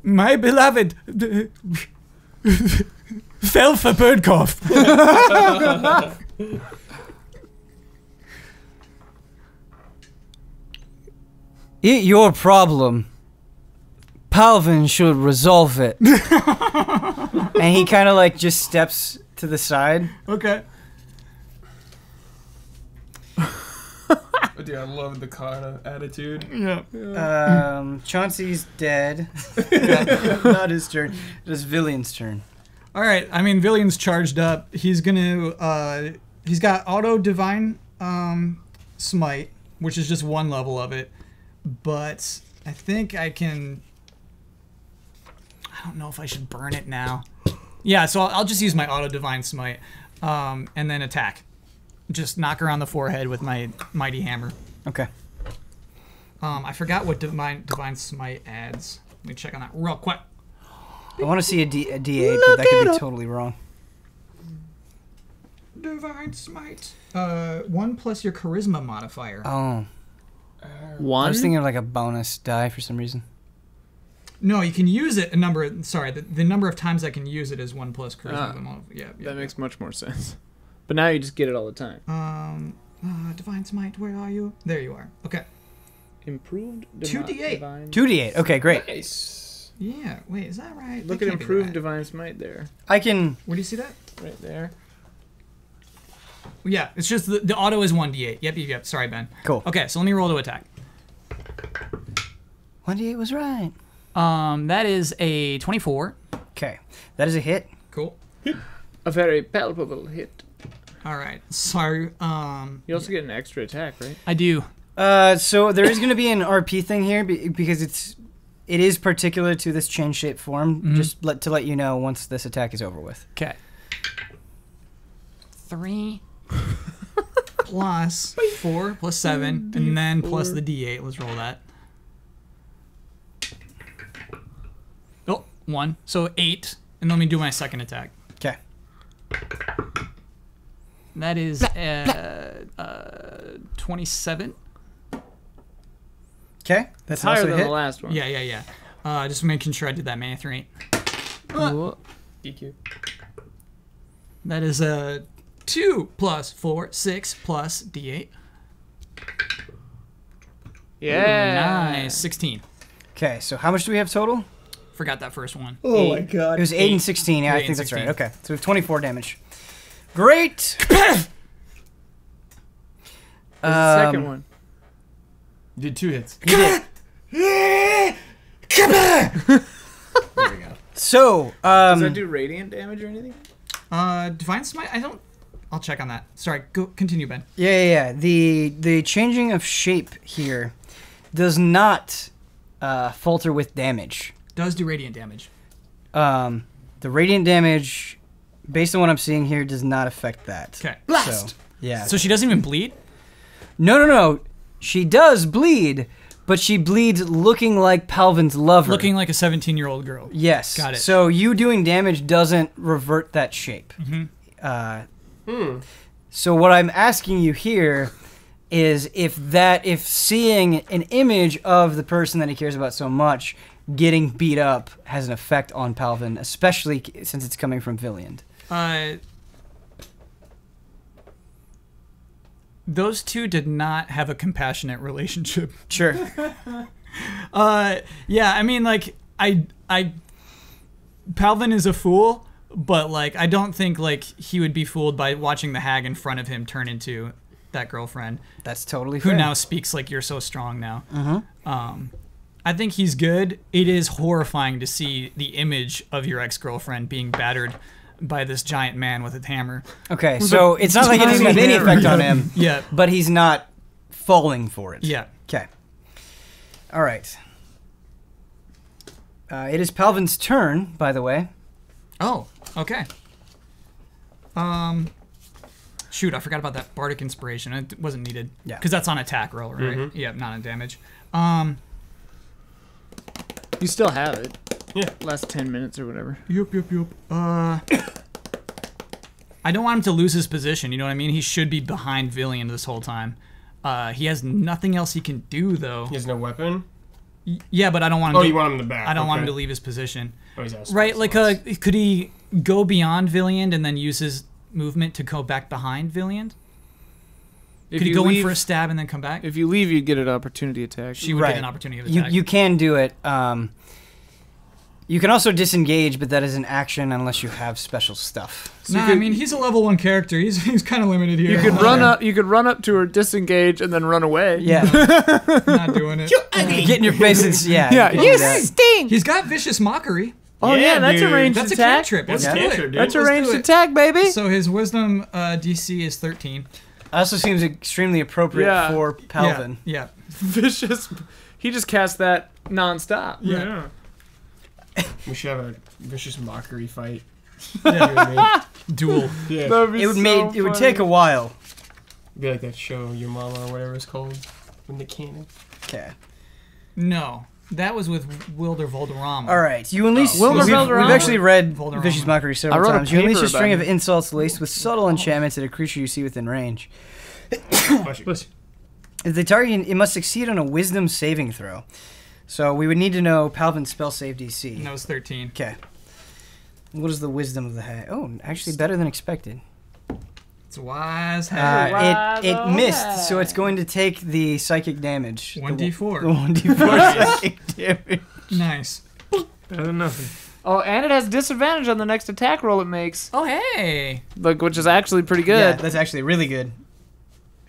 my beloved fell for bird cough. It your problem. Palvin should resolve it. And he kind of like just steps to the side. Okay. Dude, I love the Kata attitude. Yeah. Chauncey's dead. Not his turn. It is Villiand's turn. All right. I mean, Villiand's charged up. He's gonna. He's got auto divine smite, which is just one level of it. But I think I can. I don't know if I should burn it now. Yeah. So I'll just use my auto divine smite, and then attack. Just knock her on the forehead with my mighty hammer. Okay. I forgot what divine smite adds. Let me check on that real quick. I want to see a D8, but that could be totally wrong. Divine smite. 1 plus your charisma modifier. Oh. I One? was thinking of like a bonus die for some reason. No, you can use it a number. Sorry, the number of times I can use it is 1 plus charisma. Yeah. That makes much more sense. But now you just get it all the time. Divine smite. Where are you? There you are. Okay. Improved 2d8. divine. 2d8. Okay, great. Nice. Yeah. Wait, is that right? Look That at can't be improved right. divine smite there. I can. Where do you see that? Right there. Yeah, it's just the auto is 1d8. Yep. Sorry, Ben. Cool. Okay, so let me roll to attack. 1d8 was right. That is a 24. Okay, that is a hit. Cool. A very palpable hit. All right. So, You also get an extra attack, right? I do. So there is going to be an RP thing here because it is particular to this chain shape form. Just to let you know once this attack is over with. Okay. 3. plus 4 plus 7, and then plus the D8. Let's roll that. Oh, 1. So 8. And let me do my second attack. Okay. That is 27. Okay, that's Higher also a than hit. the last one. Yeah. Just making sure I did that math right. Cool. DQ. That is a 2 plus 4, 6 plus D8. Yeah. Nice. 16. Okay, so how much do we have total? Forgot that first one. Oh my god. It was 8 and 16. Yeah, I 8 think and that's 16. right. Okay, so we have 24 damage. Great. The second one. You did 2 hits. He did. There we go. So, Does that do radiant damage or anything? Divine Smite? I'll check on that. Sorry, go continue, Ben. yeah. The changing of shape here does not falter with damage. Does do radiant damage. The radiant damage, based on what I'm seeing here, does not affect that. Okay. Blast. So, yeah. So she doesn't even bleed? No. She does bleed, but she bleeds looking like Palvin's lover. Looking like a 17-year-old girl. Yes. Got it. So you doing damage doesn't revert that shape. So what I'm asking you here is if seeing an image of the person that he cares about so much getting beat up has an effect on Palvin, especially since it's coming from Villiand. Those two did not have a compassionate relationship. Sure. Yeah, I mean, like, Palvin is a fool, but, like, I don't think, like, he would be fooled by watching the hag in front of him turn into that girlfriend. That's totally who fair. now speaks like you're so strong now. I think he's good. It is horrifying to see the image of your ex-girlfriend being battered by this giant man with a hammer. Okay, so it's not like it doesn't have any effect on him. Yeah. But he's not falling for it. Yeah. Okay. All right. It is Palvin's turn, by the way. Oh, okay. Shoot, I forgot about that bardic inspiration. It wasn't needed. Yeah. Because that's on attack roll, right? Yeah, not on damage. You still have it. Yeah. Last 10 minutes or whatever. Yup. I don't want him to lose his position, you know what I mean? He should be behind Villiand this whole time. He has nothing else he can do, though. He has no weapon? Yeah, but I don't want him Oh, you want him in the back. I don't want him to leave his position. Oh, he's out of Right, space, like, so could he go beyond Villiand and then use his movement to go back behind Villiand? Could he go in for a stab and then come back? If you leave, you get an opportunity attack. She would Right. get an opportunity of attack. You can do it. You can also disengage, but that is an action unless you have special stuff. Nah, I mean, he's a level 1 character. He's kind of limited here. You could run up. You could run up to her, disengage, and then run away. Yeah. Not doing it. Get in your face and yeah. Yeah. can do You that. stink. He's got vicious mockery. Oh yeah, that's dude. a ranged That's a attack. cantrip. That's Let's a do cantrip, it. dude. That's a Let's ranged do it. attack, baby. So his wisdom DC is 13. Also seems extremely appropriate Yeah. for Palvin. Yeah. Vicious. He just cast that nonstop. Yeah. We should have a vicious mockery fight. Duel. Yeah. That'd be It would so it would funny. take a while. Be like that show, Your Mama, or whatever it's called. From the cannon. Okay. No. That was with Wilder Volderama. All right. You unleash. Wilmer we've Valderrama. actually read Valderrama. Vicious Mockery I several wrote a times. You unleash paper a string about of it. insults laced with subtle enchantments at a creature you see within range. Bless you. If the target, it must succeed on a Wisdom saving throw. So we would need to know Palvin's spell save DC. And that was 13. Okay. What is the Wisdom of the hag? Oh, actually better than expected. It's a wise hag. It missed, so it's going to take the psychic damage. 1d4. The 1d4 psychic damage. Nice. Better than nothing. Oh, and it has disadvantage on the next attack roll it makes. Oh, hey. Like, which is actually pretty Yeah, good. that's actually really good.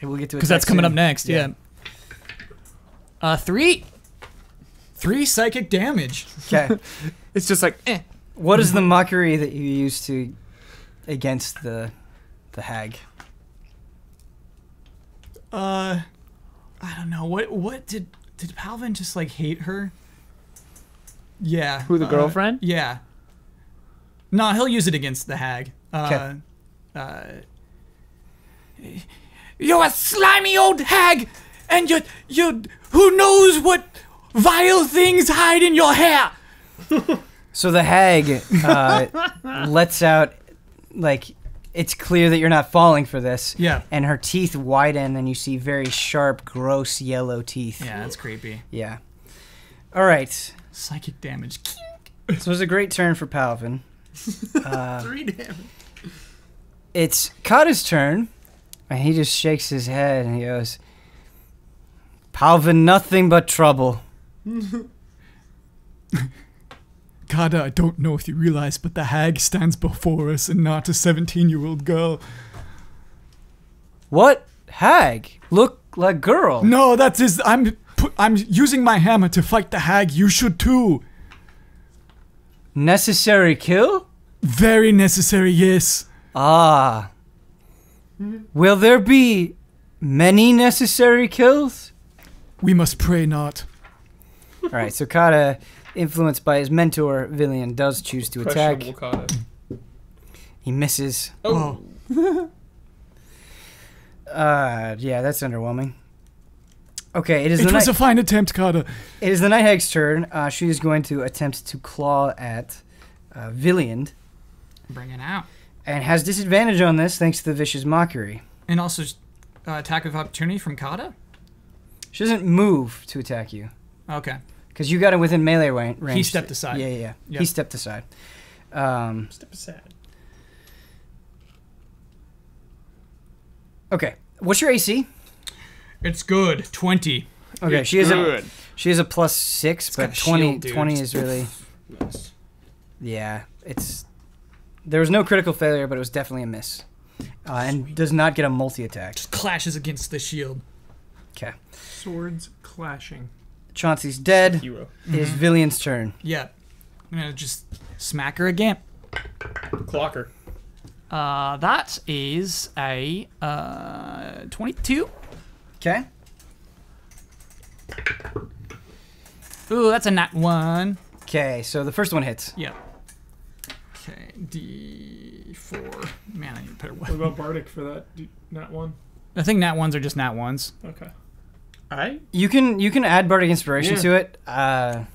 We'll get to it Because that's coming up next, Yeah. yeah. 3. 3 psychic damage. Okay. It's just like, eh. What is the mockery that you use to against the hag? I don't know. What did Palvin just like hate her? Yeah. Who, the girlfriend? Yeah. No, he'll use it against the hag. Okay. You're a slimy old hag, and you who knows what vile things hide in your hair. So the hag lets out, like, it's clear that you're not falling for this. Yeah. And her teeth widen, and you see very sharp, gross yellow teeth. Yeah, that's creepy. Yeah. All right. Psychic damage. So it was a great turn for Palvin. 3 damage. It's Kata's turn, and he just shakes his head and he goes, Palvin, nothing but trouble. Kada, I don't know if you realize, but the hag stands before us and not a 17-year-old girl. What? Hag? Look like girl. No, that is... I'm using my hammer to fight the hag. You should too. Necessary kill? Very necessary, yes. Ah. Will there be many necessary kills? We must pray not. All right, so Kata, influenced by his mentor, Villiand, does choose to attack. Questionable Kata. He misses. Oh. Yeah, that's underwhelming. Okay, it is It was a fine attempt, Kada. It is the Night Hag's turn. She is going to attempt to claw at Villiand, Bring it out. and has disadvantage on this thanks to the Vicious Mockery. And also attack of opportunity from Kata? She doesn't move to attack you, Okay. because you got him within melee range. He stepped aside. Yeah. Yep. He stepped aside. Step aside. Okay, what's your AC? It's good. 20. Okay, she has a +6, but got a 20, shield, dude. 20 is really... Nice. Yeah, it's... There was no critical failure, but it was definitely a miss. And does not get a multi-attack. Just clashes against the shield. Okay. Swords clashing. Chauncey's dead. Hero. It is Villiand's turn. Yeah. I'm going to just smack her again. Clocker. That is a 22. Okay. Ooh, that's a nat 1. Okay, so the first one hits. Yep. Okay, D4. Man, I need a better What weapon. about Bardic for that? Not one? I think nat 1s are just nat 1s. Okay. Alright. You can add Bardic Inspiration Yeah. to it. Yeah?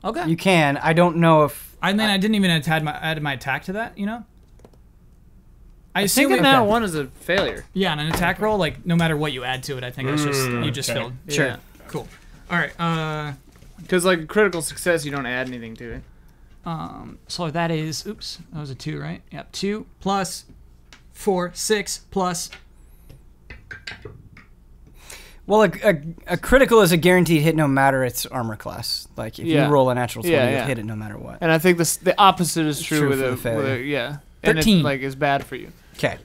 Okay. You can. I don't know if... I mean, I didn't even add my attack to that, you know? I I assume think it, that one is a failure. yeah, on an attack roll, like, no matter what you add to it, I think it's just, you just okay. filled. Sure. Yeah. Cool. Alright, Because, like, critical success, you don't add anything to it. so that is, oops, that was a 2, right? Yep, 2 plus 4, 6 plus... Well, a critical is a guaranteed hit no matter its armor class. Like, if Yeah. you roll a natural 20, Yeah, you'll yeah. hit it no matter what. And I think the opposite is true, true with for the a failure. yeah. And 13. it, like, is bad for you. Okay.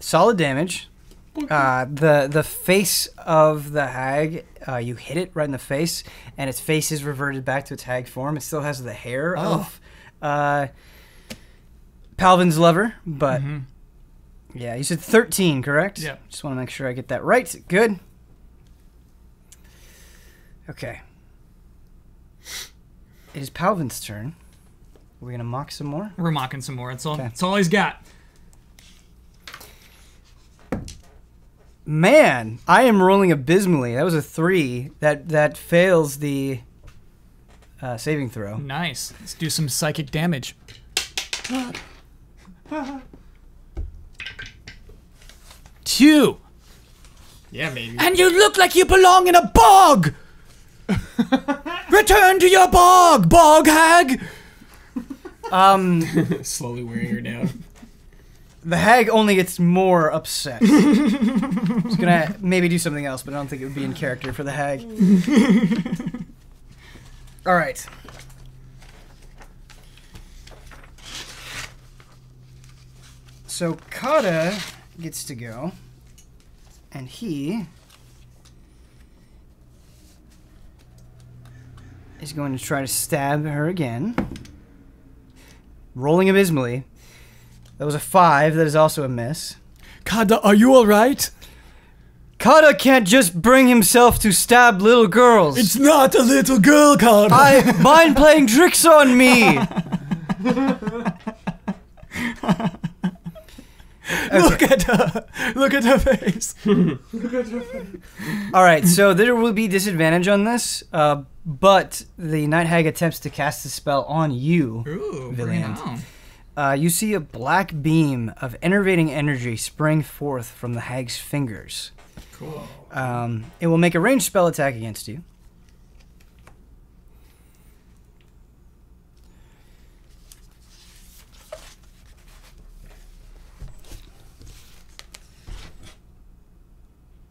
Solid damage. The face of the hag, you hit it right in the face, and its face is reverted back to its hag form. It still has the hair of Palvin's lover, but yeah, you said 13, correct? Yep. Just want to make sure I get that right. Good. Okay. It is Palvin's turn. Are we gonna mock some more? We're mocking some more. That's all. Okay. That's all he's got. Man, I am rolling abysmally. That was a 3. That fails the saving throw. Nice. Let's do some psychic damage. 2. Yeah, maybe. And you look like you belong in a bog! Return to your bog hag! Slowly wearing her down. The hag only gets more upset. I was gonna maybe do something else, but I don't think it would be in character for the hag. All right. So Kata gets to go, and he is going to try to stab her again. Rolling abysmally. That was a 5. That is also a miss. Kada, are you alright? Kada can't just bring himself to stab little girls. It's not a little girl, Kada. Mind playing tricks on me. Look at her. Look at her face. All right, so there will be disadvantage on this, but the Night Hag attempts to cast the spell on you, Ooh, bring it Villiand. on. You see a black beam of enervating energy spring forth from the hag's fingers. Cool. It will make a ranged spell attack against you.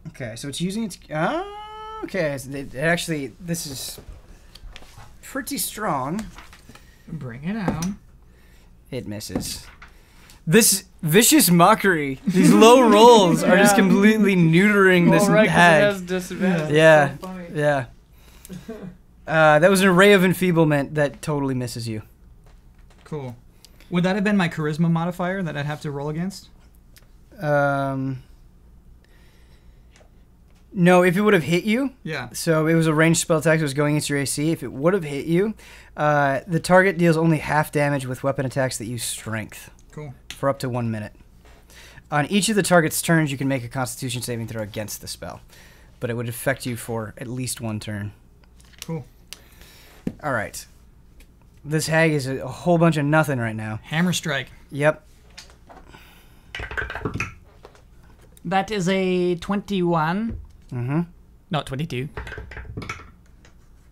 Okay, so it's using its... okay, actually, this is pretty strong. Bring it on. It misses. This vicious mockery, these low rolls are just completely neutering this right, 'cause hag. it has disadvantage. Yeah, That's so funny. yeah. That was an array of enfeeblement that totally misses you. Cool. Would that have been my charisma modifier that I'd have to roll against? No, if it would have hit you, Yeah. so it was a ranged spell attack that was going against your AC. If it would have hit you, the target deals only half damage with weapon attacks that use strength Cool. for up to 1 minute. On each of the target's turns, you can make a Constitution saving throw against the spell, but it would affect you for at least 1 turn. Cool. All right. This hag is a whole bunch of nothing right now. Hammer strike. Yep. That is a 21. Mm-hmm. No, 22.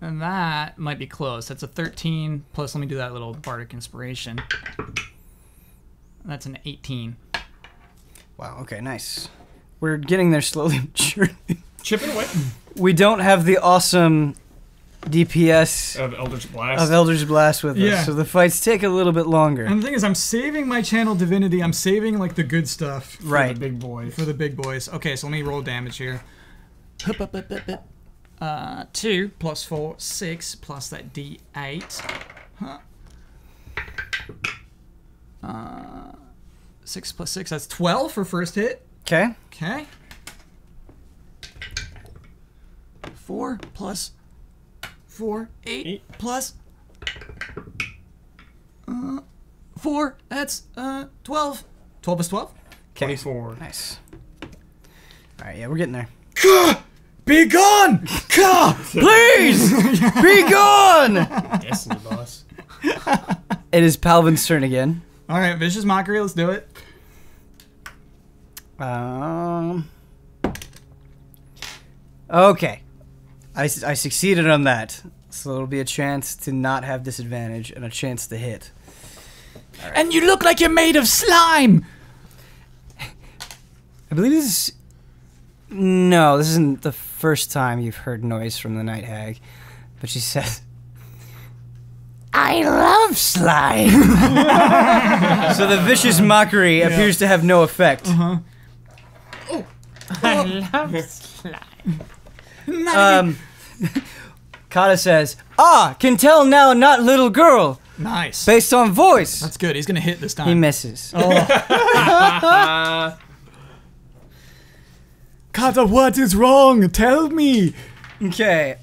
And that might be close. That's a 13. Plus, let me do that little bardic inspiration. That's an 18. Wow, okay, nice. We're getting there slowly but surely. Chipping away We don't have the awesome DPS of Eldritch Blast. of Eldritch Blast with Yeah. us, so the fights take a little bit longer. And the thing is, I'm saving my channel divinity. I'm saving, like, the good stuff. For Right. the big boys. For the big boys. Okay, so let me roll damage here. 2 plus 4, 6 plus that D8. Huh. 6 plus 6, that's 12 for first hit. Okay. Okay. 4 plus 4, 8 plus 4, that's 12. 12 is 12? Okay. 24. Nice. All right, yeah, we're getting there. Be gone! Please! Be gone! Destiny, boss. It is Palvin's turn again. Alright, Vicious Mockery, let's do it. Okay. I succeeded on that. So it'll be a chance to not have disadvantage and a chance to hit. And you look like you're made of slime. I believe this is... No, this isn't the first time you've heard noise from the Night Hag. But she says... I love slime! So the vicious mockery appears to have no effect. I love slime. Kata says, can tell now not little girl, Nice. based on voice. That's good. He's going to hit this time. He misses. Kada, what is wrong? Tell me. Okay,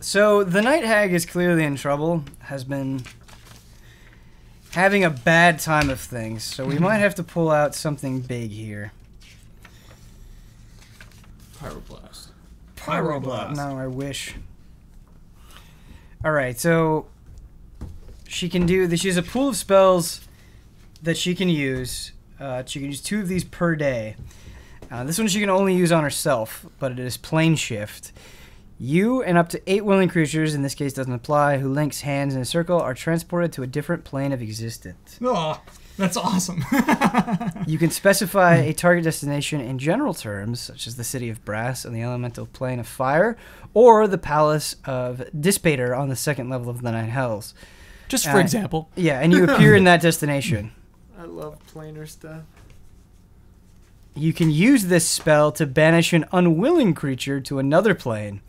So the Night Hag is clearly in trouble, has been having a bad time of things, so we might have to pull out something big here. Pyroblast. Pyroblast. No, I wish. Alright, so she can do, she has a pool of spells that she can use. She can use 2 of these per day. This one she can only use on herself, but it is Plane Shift. You and up to 8 willing creatures, in this case doesn't apply, who links hands in a circle are transported to a different plane of existence. Oh, that's awesome. You can specify a target destination in general terms, such as the City of Brass on the elemental plane of fire, or the Palace of Dispater on the 2nd level of the Nine Hells. Just for example. Yeah, and you appear in that destination. I love planar stuff. You can use this spell to banish an unwilling creature to another plane.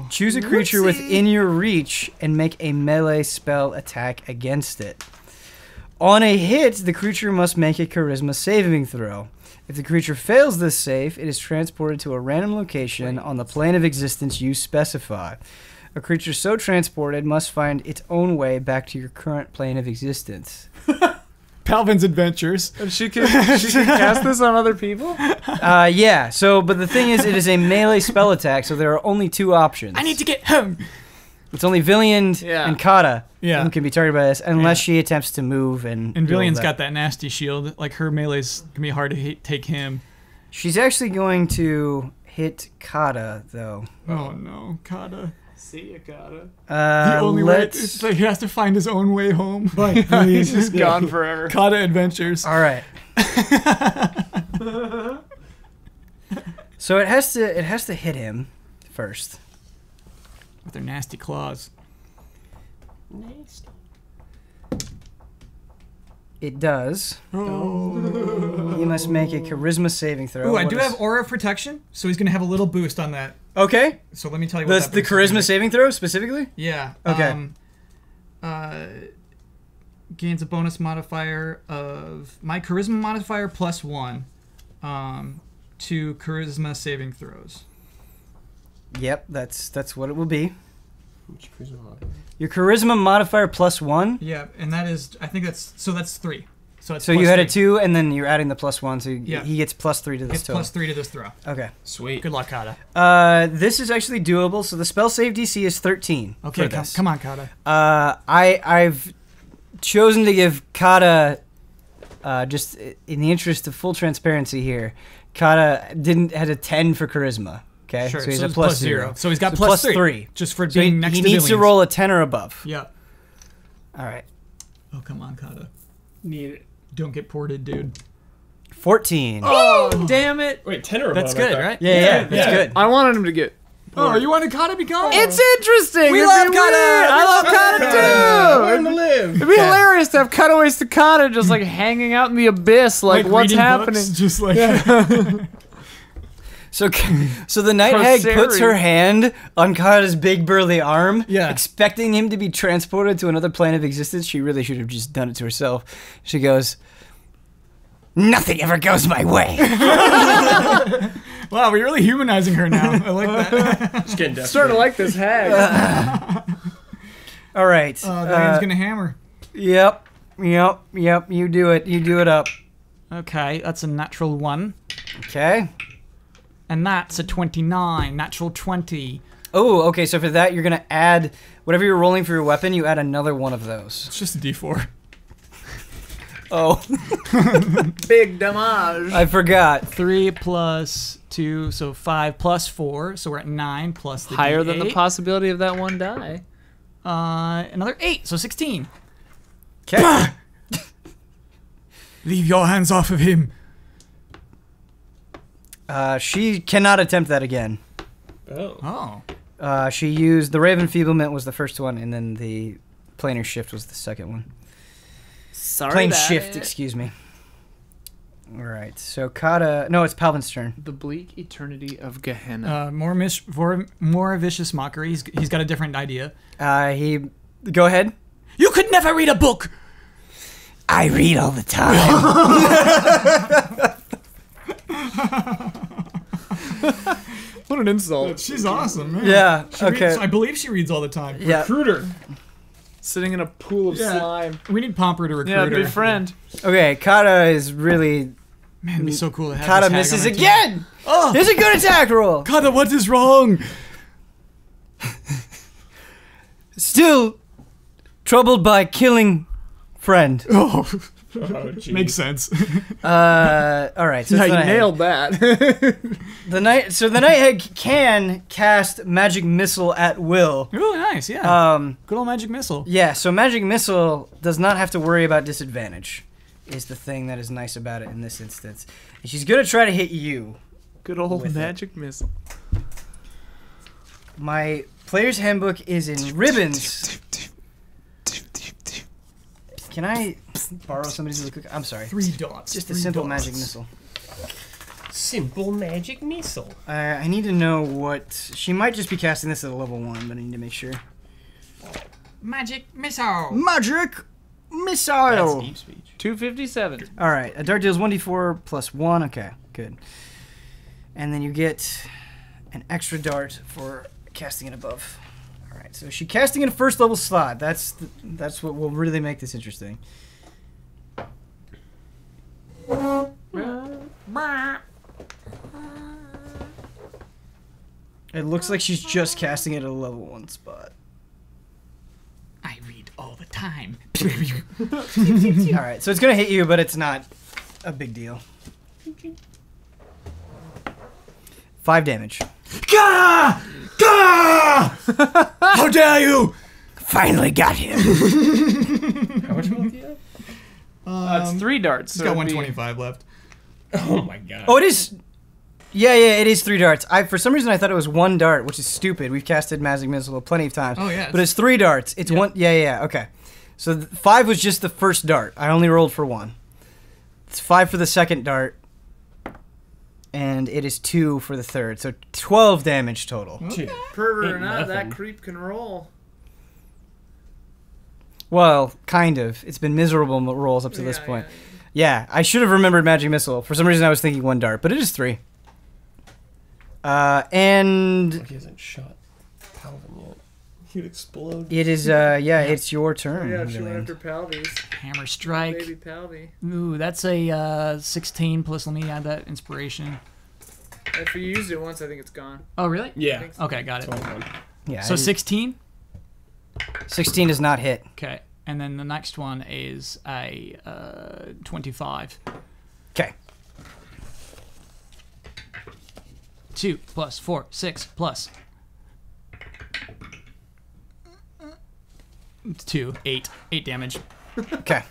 Choose a creature within your reach and make a melee spell attack against it. On a hit, the creature must make a charisma saving throw. If the creature fails this save, it is transported to a random location on the plane of existence you specify. A creature so transported must find its own way back to your current plane of existence. Palvin's Adventures. And she can cast this on other people? Yeah, but the thing is, it is a melee spell attack, so there are only 2 options. I need to get home. It's only Villiand and Kata who can be targeted by this, unless she attempts to move and Villiand's got that nasty shield. Like, her melee's can be hard to take him. She's actually going to hit Kata, though. Oh, no. Kata. See you, Kata. The only way is like he has to find his own way home. Right. He's just gone forever. Kata Adventures. All right. So it has to hit him first with their nasty claws. Nasty. It does. Oh. You must make a charisma saving throw. Ooh, I do have Aura of Protection, so he's going to have a little boost on that. Okay. So let me tell you what The charisma saving throw specifically? Yeah. Okay. Gains a bonus modifier of my charisma modifier +1 to charisma saving throws. Yep, that's what it will be. What's your charisma modifier? Your charisma modifier +1? Yeah, and that is, I think that's 3. So it's so you had a 2, and then you're adding the +1, so yeah. He gets +3 to this total. total. +3 to this throw. Okay. Sweet. Good luck, Kata. This is actually doable, so the spell save DC is 13. Okay, for this. come on, Kata. I've chosen to give Kata, just in the interest of full transparency here, Kata had a 10 for charisma. Okay, Sure. so he's a it's +0. So he's got So +3. Just for So being next he to needs to Villians. roll a 10 or above. Yeah. All right. Oh, come on, Kata. Need it. Don't get ported, dude. 14. Oh, damn it. Wait, 10 or above? That's good, right? Yeah, that's good. I wanted him to get... Oh, you wanted Kata to be gone? It's interesting. We It'd love be Kata. weird. I love Kata too. Learn to live. It'd be hilarious to have cutaways to Kata just like hanging out in the abyss, like what's reading happening. books, just like So the night hag puts her hand on Kata's big burly arm, Yeah. expecting him to be transported to another plane of existence. She really should have just done it to herself. She goes, "Nothing ever goes my way." Wow, we're really humanizing her now. I like that. Just getting desperate. Starting to like this hag. All right. Diane's gonna hammer. Yep. You do it. You do it up. Okay, that's a natural 1. Okay. And that's a 29. Natural 20. Oh, okay. So for that, you're gonna add whatever you're rolling for your weapon. You add another one of those. It's just a D4. Oh, Big damage. I forgot. 3 plus 2, so 5 plus 4, so we're at 9 plus the Higher D8. than the possibility of that one die. Another 8, so 16. Okay. Leave your hands off of him. She cannot attempt that again. Oh. She used the Raven Feeblement was the first one, and then the Planar Shift was the second one. Sorry. Plane about Shift, it. excuse me. All right, so Kata. No, it's Palvin's turn. The bleak eternity of Gehenna. More vicious mockery. He's got a different idea. He. Go ahead. You could never read a book. I read all the time. What an insult. She's awesome, man. Yeah. She Okay. reads, I believe she reads all the time. Yeah. Recruiter. Sitting in a pool of Yeah. slime. We need Pomper to recruit Yeah, her. be friend. Okay. Kata is really. Man, it'd be so cool to have Kata this hag misses on our team. again. Oh, Here's a good attack roll. Kata, what is wrong? Still troubled by killing friend. Oh, Oh, geez. Makes sense. All right. So Yeah, it's you the night nailed that. hag. So the night hag can cast magic missile at will. Really nice, yeah. Good old magic missile. Yeah. So magic missile does not have to worry about disadvantage. Is the thing that is nice about it in this instance. And she's gonna try to hit you. Good old With it. magic missile. My player's handbook is in ribbons. Can I borrow somebody's little cook? I'm sorry. 3 dots. Just a 3 simple dots. magic missile. Simple magic missile. I need to know what... She might just be casting this at a level 1, but I need to make sure. Magic missile. Magic That's missile! deep speech. 257. Alright, a dart deals 1d4 plus 1. Okay, good. And then you get an extra dart for casting it above. Alright, so she casting in a first level slot. That's what will really make this interesting. It looks like she's just casting it at a level 1 spot. I read all the time. Alright, so it's gonna hit you, but it's not a big deal. 5 damage. Gah! Gah! How dare you! Finally got him. How much health do you have? It's 3 darts. He's So got it'd be- 125 left. Oh my god. Oh, it is. Yeah, it is 3 darts. For some reason I thought it was 1 dart, which is stupid. We've casted Magic Missile plenty of times. Oh, yeah, But it's 3 darts. It's one. Yeah. Okay. So 5 was just the first dart. I only rolled for 1. It's 5 for the second dart, and it is 2 for the third. So 12 damage total. Shit. Pervert or Ain't not, that nothing. creep can roll. Well, kind of. It's been miserable rolls up to this point. Yeah, I should have remembered Magic Missile. For some reason I was thinking 1 dart, but it is 3. And He hasn't shot Palvin yet. He'd explode. it is, it's your turn. Yeah, she went Villiand. after Palvy's. Hammer strike. Baby Palvy. Ooh, that's a 16 plus. Let me add that inspiration. If you used it once, I think it's gone. Oh, really? Yeah. Okay, got it. 21. Yeah. So 16. 16 does not hit. Okay, and then the next one is a 25. Okay. 2 plus 4, 6 plus 2, 8 damage. Okay.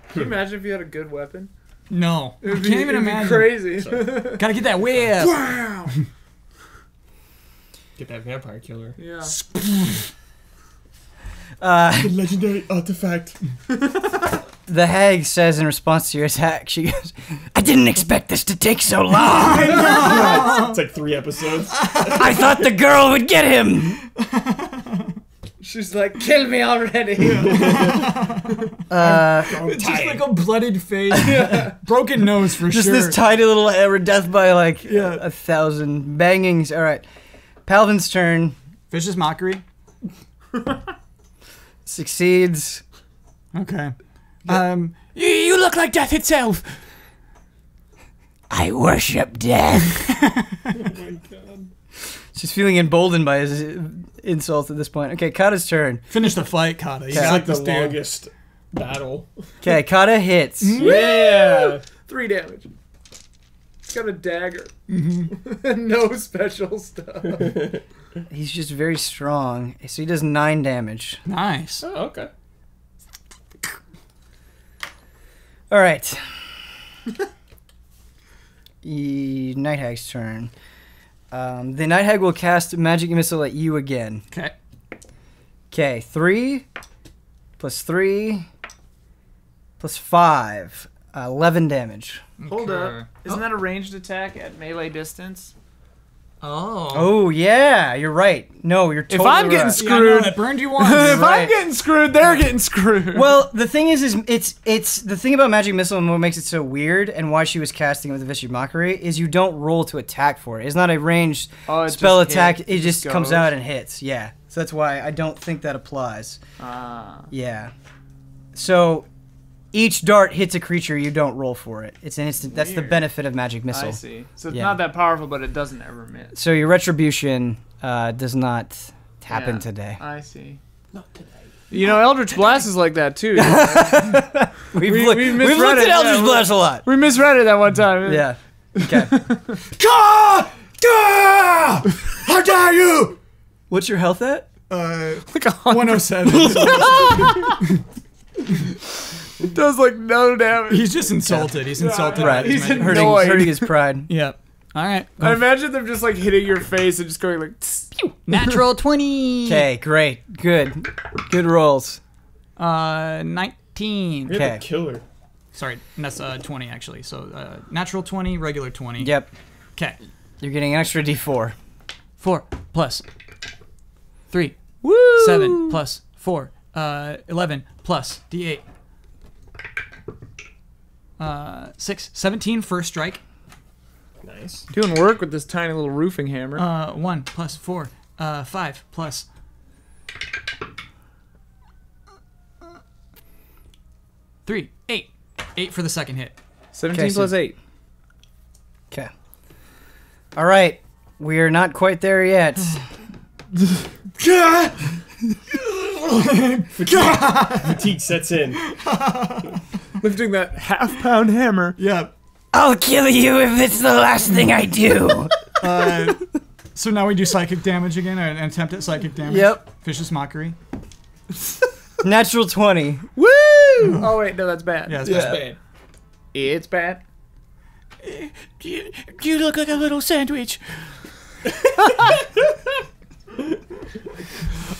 Can you imagine if you had a good weapon? No. I It'd can't be- even it'd be imagine. crazy. Gotta get that whip. Wow. Get that vampire killer. Yeah. The legendary artifact. The hag says in response to your attack, she goes, I didn't expect this to take so long. It's like 3 episodes. I thought the girl would get him. She's like, kill me already. It's just like a blooded face. Broken nose for Just sure. this tiny little hammer, death by like Yeah. 1,000 bangings. All right. Palvin's turn. Vicious mockery. Succeeds. Okay. You look like death itself. I worship death. Oh my god. She's feeling emboldened by his insults at this point. Okay, Kata's turn. Finish the fight, Kata. You It's got like the this, dude. longest battle. Okay, Kata hits. Yeah. 3 damage. It's got a dagger. No special stuff. He's just very strong. So he does 9 damage. Nice. Oh, okay. All right. Night Hag's turn. The Night Hag will cast Magic Missile at you again. Okay. Okay, 3 plus 3 plus 5. 11 damage. Hold Okay. up. Isn't that a ranged attack at melee distance? Oh. Oh, yeah, you're right. No, you're totally I'm getting right. screwed- Yeah, no, it burned you once. If right. I'm getting screwed, they're getting screwed. Well, the thing is it's the thing about Magic Missile and what makes it so weird and why she was casting it with the Vicious Mockery is you don't roll to attack for it. It's not a ranged it spell just attack. hit- It just comes goes. out and hits. Yeah. So that's why I don't think that applies. Ah. Yeah. So each dart hits a creature, you don't roll for it. It's an instant. That's the Weird. benefit of Magic Missile. I see. So it's Yeah. not that powerful, but it doesn't ever miss. So your retribution does not happen Yeah. today. I see. Not today. You know, Eldritch Blast is like that too. We've We looked misread at it, Eldritch yeah. Blast a lot. we misread it that one time. Yeah. Okay. Gah! Gah! How dare you! What's your health at? Like 107. 107. It does like no damage. He's just insulted. He's insulted. Right. by his He's magic. annoyed. Hurting his pride. Yep. All right. I imagine them just like hitting your face and just going like. Tss. Natural 20. Okay, great. Good rolls. 19. You're Okay. the killer. Sorry, and that's 20 actually. So natural 20, regular 20. Yep. Okay. You're getting an extra D4. 4 plus 3. Woo! 7 plus 4. 11 plus D8. 6. 17 first strike. Nice. Doing work with this tiny little roofing hammer. 1 plus 4. 5 plus 3. 8. 8 for the second hit. 17 Okay, so- plus 8. Okay. All right. We're not quite there yet. Fatigue sets in. Lifting that half-pound hammer. Yeah. I'll kill you if it's the last thing I do. So now we do psychic damage again, or an attempt at psychic damage. Yep. Vicious mockery. Natural 20. Woo! Oh, wait, no, that's bad. Yeah, it's That's bad. bad. It's bad. You look like a little sandwich.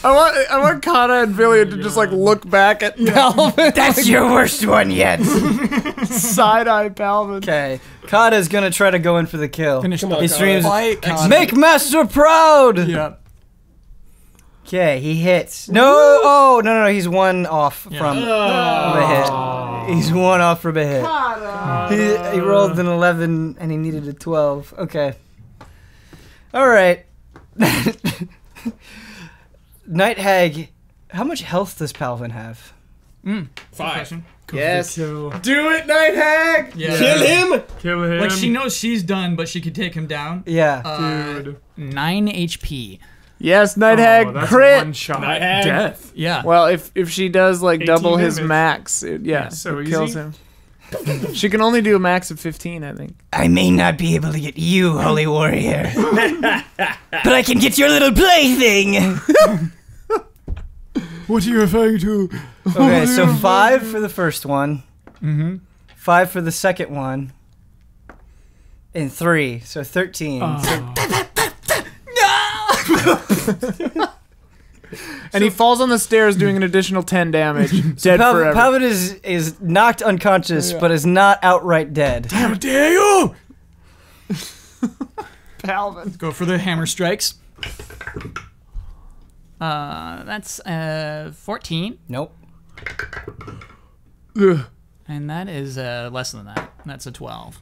I want Kana and Villiand to just, like, look back at Palvin. That's your worst one yet. Side-eye Palvin. Okay. Kata's gonna try to go in for the kill. Finish Come on, He Kata. streams, Fight, Kata. make Master proud! Yeah. Okay, he hits. No, no, he's one off from Oh. a hit. He's one off from a hit. He rolled an 11 and he needed a 12. Okay. All right. Night Hag, how much health does Palvin have? 5. Yes. Kill. Do it, Night Hag! Yeah. Kill him! Kill him. Like she knows she's done, but she could take him down. Yeah. Dude. 9 HP. Yes, Night Hag, that's crit! one shot. Night Hag. Death. Yeah. Well, if she does, like, 18 double his damage. max, Yeah, so it easy. kills him. She can only do a max of 15, I think. I may not be able to get you, Holy Warrior. But I can get your little plaything. What are you referring to? Okay, so 5 for the first one. Mm-hmm. 5 for the second one. And 3, so 13. And he falls on the stairs doing an additional 10 damage. Dead forever. Palvin is knocked unconscious, but is not outright dead. How dare you! Palvin. Go for the hammer strikes. That's 14. Nope. And that is less than that. That's a 12.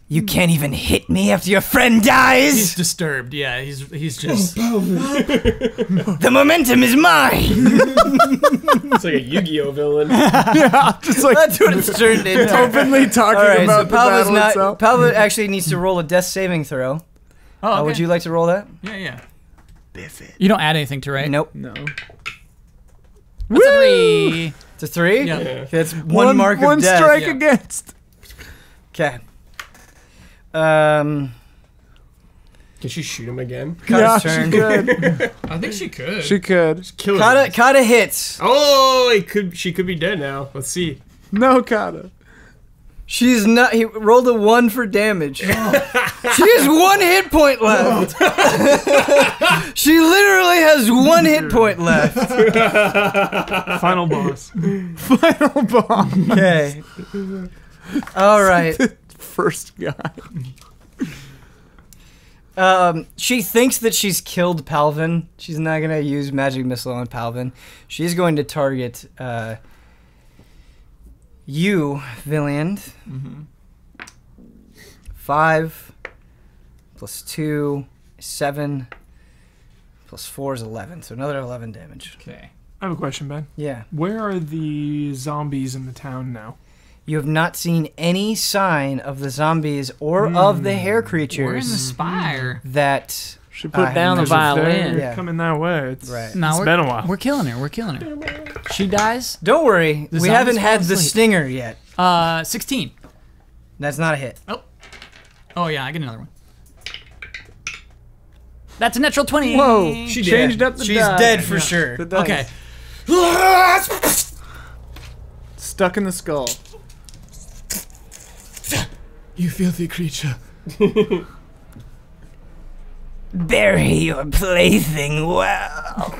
You can't even hit me after your friend He's dies. disturbed. Yeah, he's just. The momentum is mine. It's like a Yu-Gi-Oh villain. Just like That's what it's turned into. openly talking All right, so about the Palvin's battle itself. Palvin actually needs to roll a death saving throw. Oh, okay. Would you like to roll that? Yeah. You don't add anything to right? Nope. No. That's a 3. It's a 3? Yeah. Okay, that's one mark of One death. strike yeah. against. Okay. Can she shoot him again? Kata's She turn. could. I think she could. She could. Kill him. Kata hits. Oh, she could be dead now. Let's see. No, Kata. She's not. He rolled a 1 for damage. She has 1 hit point left. She literally has 1 hit point left. Final boss. Final bomb. Okay. All right. First guy. She thinks that she's killed Palvin. She's not gonna use magic missile on Palvin. She's going to target you, Villiand. 5 plus 2 is 7 plus 4 is 11. So another 11 damage. Okay. I have a question, Ben. Yeah. Where are the zombies in the town now? You have not seen any sign of the zombies or of the hair We're in the creatures Spire. that. Should put down the Because if violin. Yeah. Coming that way. It's, Right. No, it's we're, been a while. We're killing her. She dies. Don't worry, The we zombies haven't fall had the asleep. stinger yet. 16. That's not a hit. Oh yeah, I get another one. That's a natural 20. Whoa. She Changed dead. up the She's die. dead for sure. The dice. Okay. Stuck in the skull. You filthy creature. Bury your plaything well.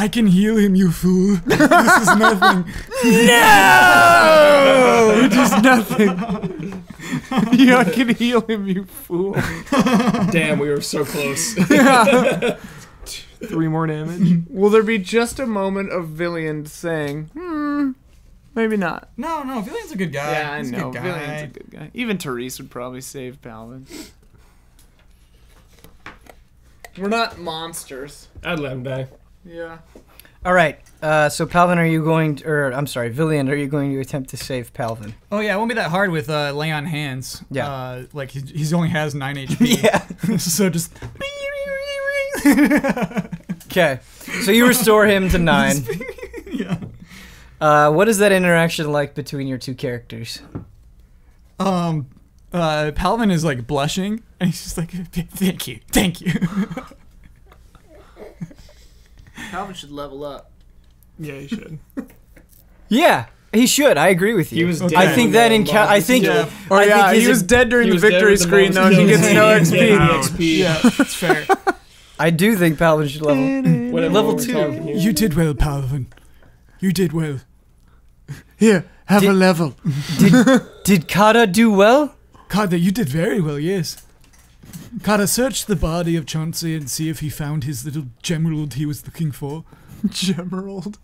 I can heal him, you fool. This is nothing. No! It is nothing. Yeah, I can heal him, you fool. Damn, we were so close. 3 more damage. Will there be just a moment of Villiand saying, maybe not? No, Villiand's a good guy. Yeah, I He's know. A good guy. Villiand's a good guy. Even Therese would probably save Palvin. We're not monsters. I'd let him die. Yeah. All right. So Palvin, are you going to, or I'm sorry, Villiand, are you going to attempt to save Palvin? Oh yeah, it won't be that hard with lay on hands. Yeah. Like he only has 9 HP. Yeah. So just. Okay. So you restore him to 9. Yeah. What is that interaction like between your two characters? Palvin is like blushing, and he's just like, thank you. Palvin should level up. Yeah, you should. Yeah, he should. I agree with you. He was dead. I think that in I think. Yeah. Or I yeah, think he was dead during He the was dead victory with the screen, though. most He gets kills. no Yeah, XP. XP. Yeah, it's fair. I do think Palvin should level. Whatever Level we're 2. talking here. You did well, Palvin. You did well. Here, have Did- a level. Did Kata do well? Kada, you did very well, yes. Kada, search the body of Chauncey and see if he found his little gemerald he was looking for. Gemerald.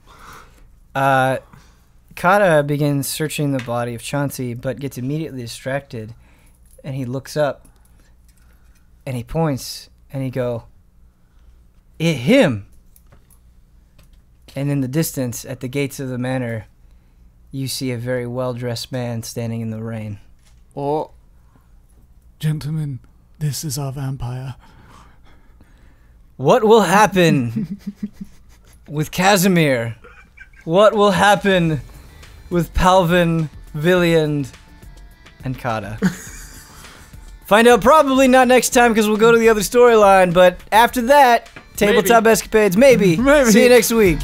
Kata begins searching the body of Chauncey, but gets immediately distracted, and he looks up, and he points, and he go, "It him!" And in the distance, at the gates of the manor, you see a very well-dressed man standing in the rain. Oh, Gentlemen, this is our vampire. What will happen with Casimir? What will happen with Palvin, Villiand, and Kata? Find out probably not next time because we'll go to the other storyline, but after that, Tabletop Escapades, maybe. Maybe. See you next week.